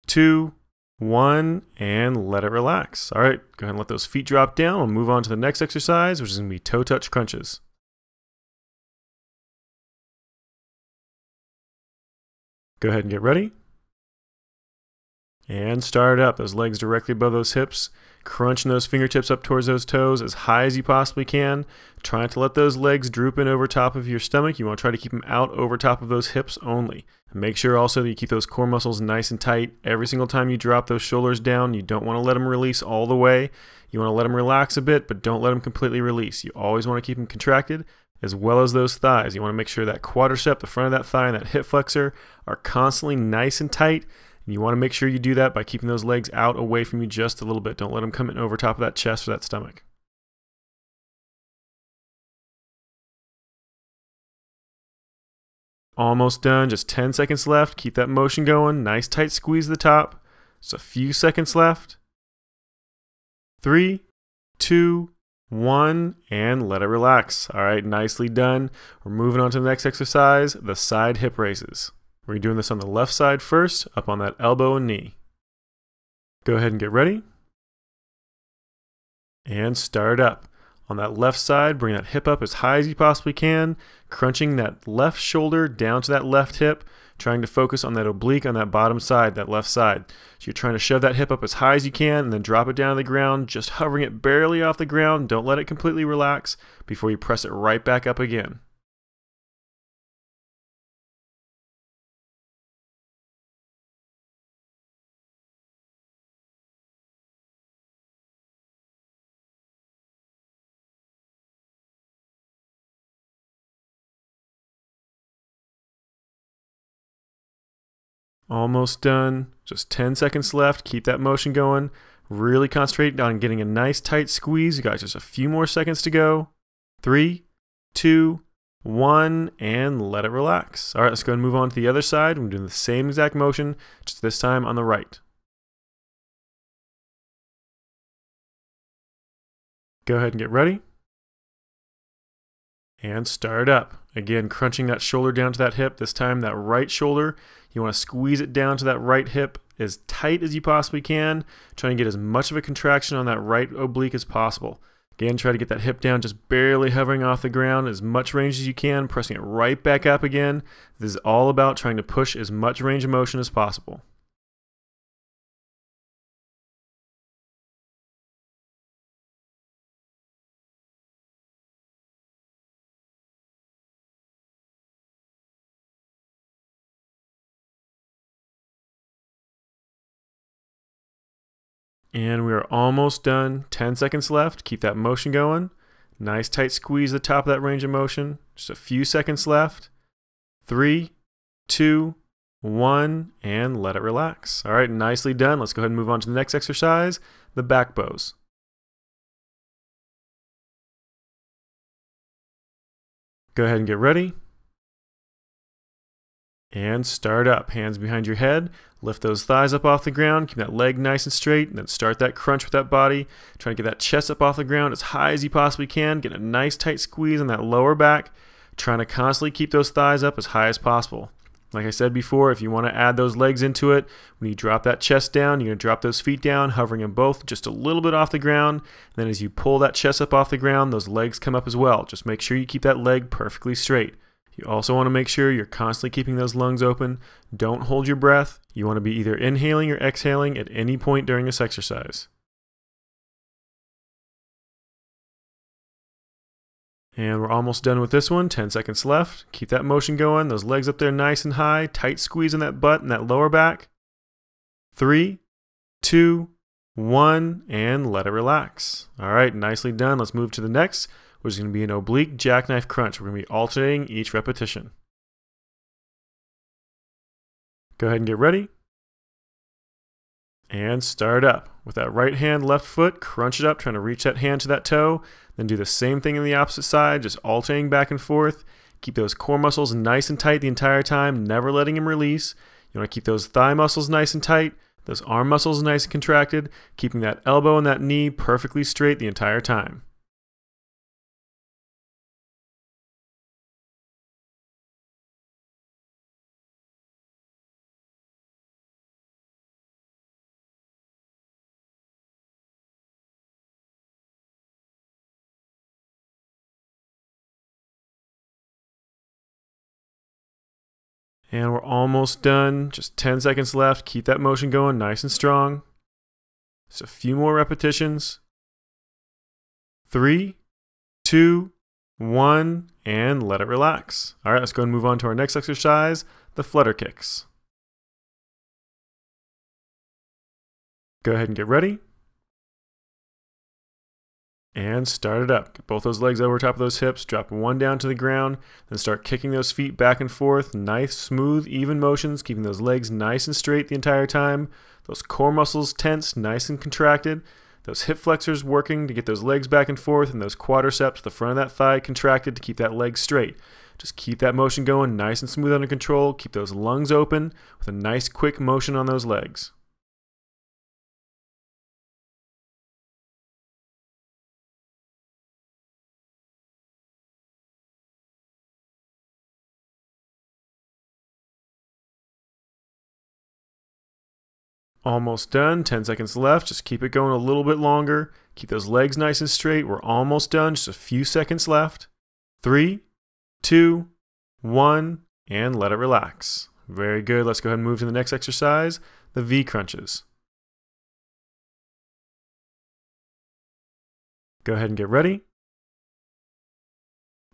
2, 1, and let it relax. All right, go ahead and let those feet drop down. We'll move on to the next exercise, which is going to be toe touch crunches. Go ahead and get ready. And start up. Those legs directly above those hips. Crunching those fingertips up towards those toes as high as you possibly can. Try not to let those legs droop in over top of your stomach. You want to try to keep them out over top of those hips only. And make sure also that you keep those core muscles nice and tight. Every single time you drop those shoulders down, you don't want to let them release all the way. You want to let them relax a bit, but don't let them completely release. You always want to keep them contracted, as well as those thighs. You want to make sure that quadricep, the front of that thigh, and that hip flexor are constantly nice and tight. And you want to make sure you do that by keeping those legs out away from you just a little bit. Don't let them come in over top of that chest or that stomach. Almost done, just 10 seconds left. Keep that motion going. Nice tight squeeze at the top. Just a few seconds left. 3, 2, 1, and let it relax. All right, nicely done. We're moving on to the next exercise, the side hip raises. We're doing this on the left side first, up on that elbow and knee. Go ahead and get ready. And start up. On that left side, bring that hip up as high as you possibly can, crunching that left shoulder down to that left hip, trying to focus on that oblique on that bottom side, that left side. So you're trying to shove that hip up as high as you can and then drop it down to the ground, just hovering it barely off the ground. Don't let it completely relax before you press it right back up again. Almost done. Just 10 seconds left. Keep that motion going. Really concentrate on getting a nice tight squeeze. You got just a few more seconds to go. 3, 2, 1, and let it relax. All right, let's go and move on to the other side. We're doing the same exact motion, just this time on the right. Go ahead and get ready. And start up. Again, crunching that shoulder down to that hip. This time, that right shoulder, you want to squeeze it down to that right hip as tight as you possibly can. Trying to get as much of a contraction on that right oblique as possible. Again, try to get that hip down, just barely hovering off the ground, as much range as you can, pressing it right back up again. This is all about trying to push as much range of motion as possible. And we are almost done. 10 seconds left. Keep that motion going. Nice tight squeeze at the top of that range of motion. Just a few seconds left. 3, 2, 1, and let it relax. All right, nicely done. Let's go ahead and move on to the next exercise, the back bows. Go ahead and get ready. And start up. Hands behind your head. Lift those thighs up off the ground. Keep that leg nice and straight. And then start that crunch with that body. Try to get that chest up off the ground as high as you possibly can. Get a nice tight squeeze on that lower back. Trying to constantly keep those thighs up as high as possible. Like I said before, if you want to add those legs into it, when you drop that chest down, you're going to drop those feet down, hovering them both just a little bit off the ground. And then as you pull that chest up off the ground, those legs come up as well. Just make sure you keep that leg perfectly straight. You also want to make sure you're constantly keeping those lungs open. Don't hold your breath. You want to be either inhaling or exhaling at any point during this exercise. And we're almost done with this one. 10 seconds left. Keep that motion going. Those legs up there nice and high. Tight squeeze in that butt and that lower back. 3, 2, 1, and let it relax. All right, nicely done. Let's move to the next, which is going to be an oblique jackknife crunch. We're going to be alternating each repetition. Go ahead and get ready. And start up. With that right hand, left foot, crunch it up, trying to reach that hand to that toe. Then do the same thing on the opposite side, just alternating back and forth. Keep those core muscles nice and tight the entire time, never letting them release. You want to keep those thigh muscles nice and tight, those arm muscles nice and contracted, keeping that elbow and that knee perfectly straight the entire time. And we're almost done. Just 10 seconds left. Keep that motion going nice and strong. Just a few more repetitions. 3, 2, 1, and let it relax. All right, let's go and move on to our next exercise, the flutter kicks. Go ahead and get ready. And start it up. Get both those legs over top of those hips, drop one down to the ground, then start kicking those feet back and forth. Nice, smooth, even motions, keeping those legs nice and straight the entire time. Those core muscles tense, nice and contracted. Those hip flexors working to get those legs back and forth, and those quadriceps, the front of that thigh, contracted to keep that leg straight. Just keep that motion going nice and smooth under control. Keep those lungs open with a nice quick motion on those legs. Almost done. 10 seconds left. Just keep it going a little bit longer. Keep those legs nice and straight. We're almost done. Just a few seconds left. 3, 2, 1, and let it relax. Very good. Let's go ahead and move to the next exercise, the V crunches. Go ahead and get ready.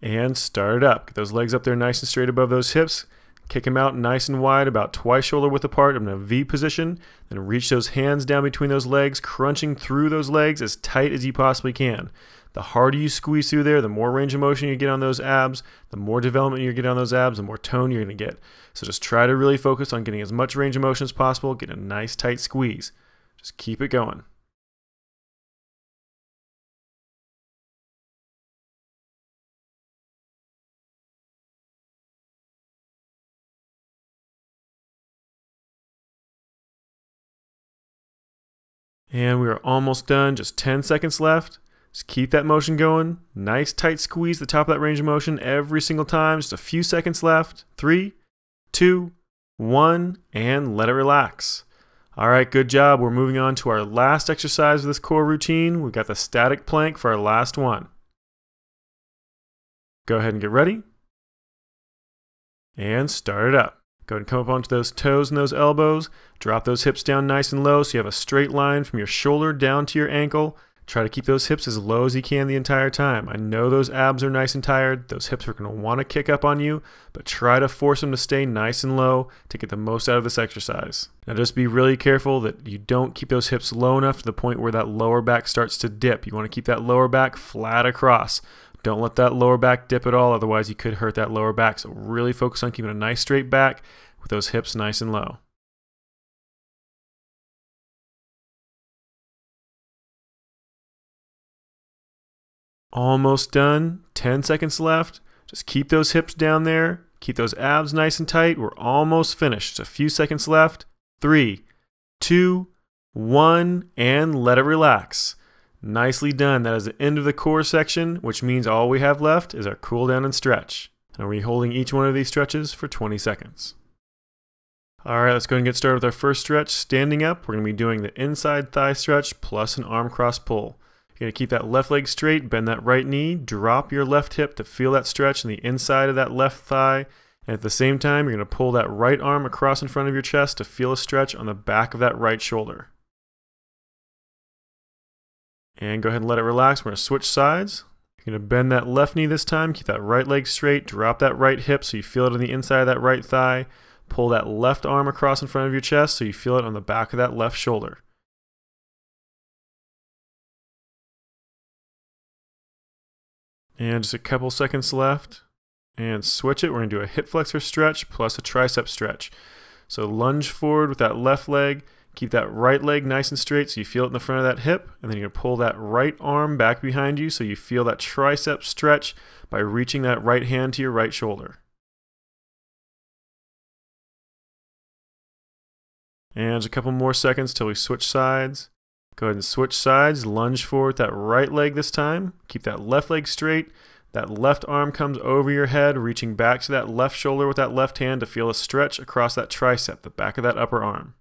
And start it up. Get those legs up there nice and straight above those hips. Kick them out nice and wide, about twice shoulder width apart in a V position. Then reach those hands down between those legs, crunching through those legs as tight as you possibly can. The harder you squeeze through there, the more range of motion you get on those abs, the more development you get on those abs, the more tone you're going to get. So just try to really focus on getting as much range of motion as possible, get a nice tight squeeze. Just keep it going. And we are almost done, just 10 seconds left. Just keep that motion going. Nice tight squeeze the top of that range of motion every single time. Just a few seconds left. 3, 2, 1, and let it relax. All right, good job. We're moving on to our last exercise of this core routine. We've got the static plank for our last one. Go ahead and get ready. And start it up. Go ahead and come up onto those toes and those elbows. Drop those hips down nice and low so you have a straight line from your shoulder down to your ankle. Try to keep those hips as low as you can the entire time. I know those abs are nice and tired. Those hips are going to want to kick up on you, but try to force them to stay nice and low to get the most out of this exercise. Now just be really careful that you don't keep those hips low enough to the point where that lower back starts to dip. You want to keep that lower back flat across. Don't let that lower back dip at all, otherwise you could hurt that lower back. So really focus on keeping a nice straight back with those hips nice and low. Almost done. 10 seconds left. Just keep those hips down there. Keep those abs nice and tight. We're almost finished. Just a few seconds left. 3, 2, 1, and let it relax. Nicely done. That is the end of the core section, which means all we have left is our cool down and stretch. And we're holding each one of these stretches for 20 seconds. All right, let's go ahead and get started with our first stretch. Standing up, we're going to be doing the inside thigh stretch plus an arm cross pull. You're going to keep that left leg straight, bend that right knee, drop your left hip to feel that stretch in the inside of that left thigh. And at the same time, you're going to pull that right arm across in front of your chest to feel a stretch on the back of that right shoulder. And go ahead and let it relax. We're going to switch sides. You're going to bend that left knee this time, keep that right leg straight, drop that right hip so you feel it on the inside of that right thigh. Pull that left arm across in front of your chest so you feel it on the back of that left shoulder. And just a couple seconds left. And switch it. We're going to do a hip flexor stretch plus a tricep stretch. So lunge forward with that left leg. Keep that right leg nice and straight so you feel it in the front of that hip. And then you're going to pull that right arm back behind you so you feel that tricep stretch by reaching that right hand to your right shoulder. And just a couple more seconds till we switch sides. Go ahead and switch sides, lunge forward with that right leg this time. Keep that left leg straight. That left arm comes over your head, reaching back to that left shoulder with that left hand to feel a stretch across that tricep, the back of that upper arm.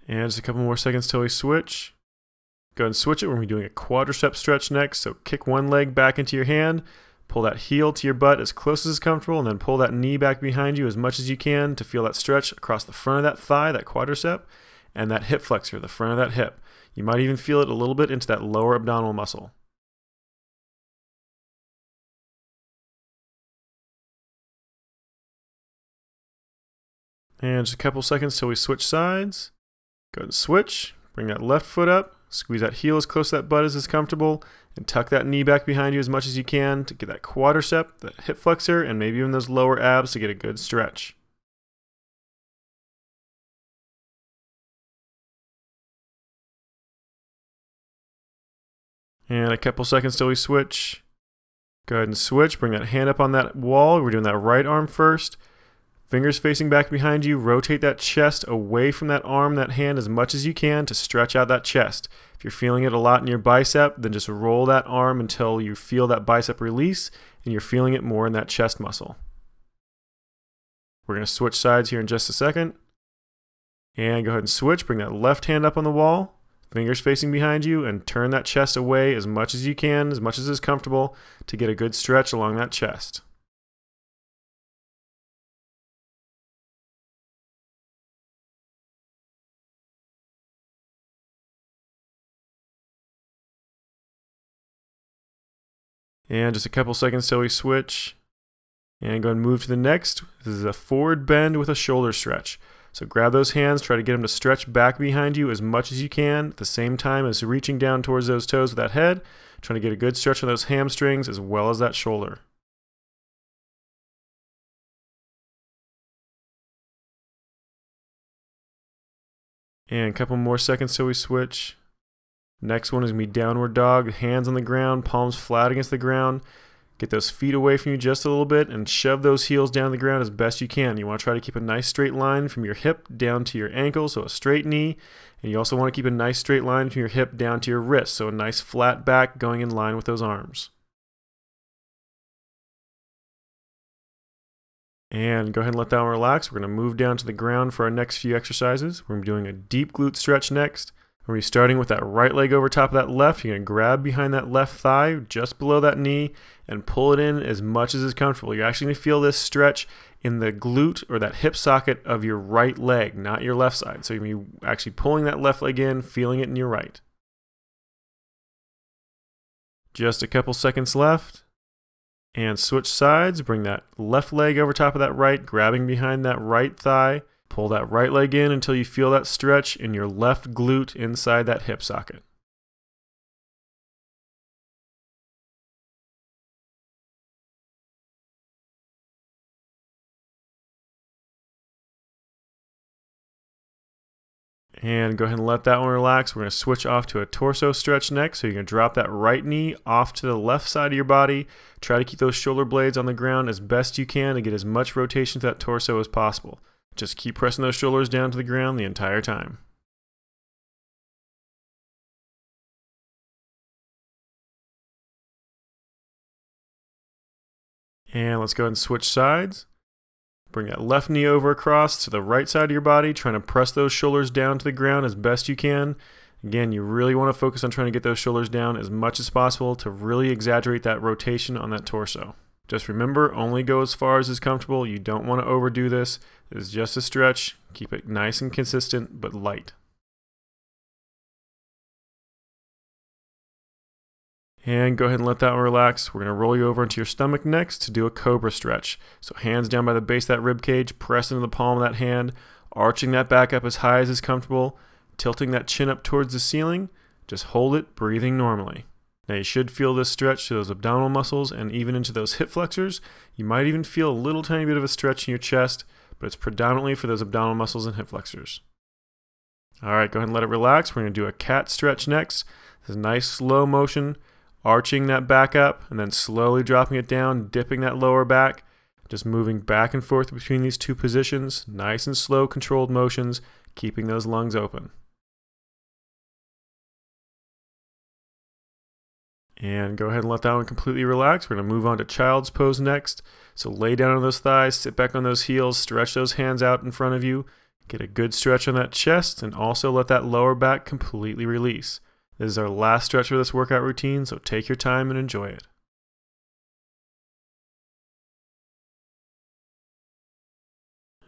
And just a couple more seconds till we switch. Go ahead and switch it. We're going to be doing a quadricep stretch next. So kick one leg back into your hand. Pull that heel to your butt as close as is comfortable, and then pull that knee back behind you as much as you can to feel that stretch across the front of that thigh, that quadricep, and that hip flexor, the front of that hip. You might even feel it a little bit into that lower abdominal muscle. And just a couple seconds till we switch sides. Go ahead and switch. Bring that left foot up. Squeeze that heel as close to that butt as is comfortable, and tuck that knee back behind you as much as you can to get that quadricep, the hip flexor, and maybe even those lower abs to get a good stretch. And a couple seconds till we switch. Go ahead and switch. Bring that hand up on that wall. We're doing that right arm first. Fingers facing back behind you. Rotate that chest away from that arm, that hand as much as you can to stretch out that chest. If you're feeling it a lot in your bicep, then just roll that arm until you feel that bicep release and you're feeling it more in that chest muscle. We're going to switch sides here in just a second. And go ahead and switch. Bring that left hand up on the wall. Fingers facing behind you, and turn that chest away as much as you can, as much as is comfortable, to get a good stretch along that chest. And just a couple seconds till we switch. And go and move to the next. This is a forward bend with a shoulder stretch. So grab those hands, try to get them to stretch back behind you as much as you can, at the same time as reaching down towards those toes with that head, trying to get a good stretch on those hamstrings as well as that shoulder. And a couple more seconds till we switch. Next one is going to be downward dog, hands on the ground, palms flat against the ground. Get those feet away from you just a little bit and shove those heels down the ground as best you can. You want to try to keep a nice straight line from your hip down to your ankle, so a straight knee. And you also want to keep a nice straight line from your hip down to your wrist, so a nice flat back going in line with those arms. And go ahead and let that one relax. We're going to move down to the ground for our next few exercises. We're going to be doing a deep glute stretch next. We're going to be starting with that right leg over top of that left. You're going to grab behind that left thigh, just below that knee, and pull it in as much as is comfortable. You're actually going to feel this stretch in the glute or that hip socket of your right leg, not your left side. So you're going to be actually pulling that left leg in, feeling it in your right. Just a couple seconds left. And switch sides. Bring that left leg over top of that right, grabbing behind that right thigh. Pull that right leg in until you feel that stretch in your left glute inside that hip socket. And go ahead and let that one relax. We're going to switch off to a torso stretch next. So you're going to drop that right knee off to the left side of your body. Try to keep those shoulder blades on the ground as best you can to get as much rotation to that torso as possible. Just keep pressing those shoulders down to the ground the entire time. And let's go ahead and switch sides. Bring that left knee over across to the right side of your body, trying to press those shoulders down to the ground as best you can. Again, you really want to focus on trying to get those shoulders down as much as possible to really exaggerate that rotation on that torso. Just remember, only go as far as is comfortable. You don't want to overdo this. This is just a stretch. Keep it nice and consistent, but light. And go ahead and let that one relax. We're going to roll you over into your stomach next to do a cobra stretch. So hands down by the base of that rib cage, press into the palm of that hand, arching that back up as high as is comfortable, tilting that chin up towards the ceiling. Just hold it, breathing normally. Now you should feel this stretch to those abdominal muscles and even into those hip flexors. You might even feel a little tiny bit of a stretch in your chest, but it's predominantly for those abdominal muscles and hip flexors. Alright, go ahead and let it relax. We're going to do a cat stretch next. This is a nice slow motion, arching that back up and then slowly dropping it down, dipping that lower back, just moving back and forth between these two positions, nice and slow controlled motions, keeping those lungs open. And go ahead and let that one completely relax. We're going to move on to child's pose next. So lay down on those thighs, sit back on those heels, stretch those hands out in front of you, get a good stretch on that chest, and also let that lower back completely release. This is our last stretch of this workout routine, so take your time and enjoy it.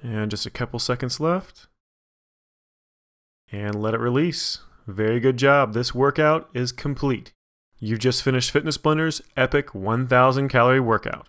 And just a couple seconds left. And let it release. Very good job. This workout is complete. You've just finished Fitness Blender's epic 1,000 calorie workout.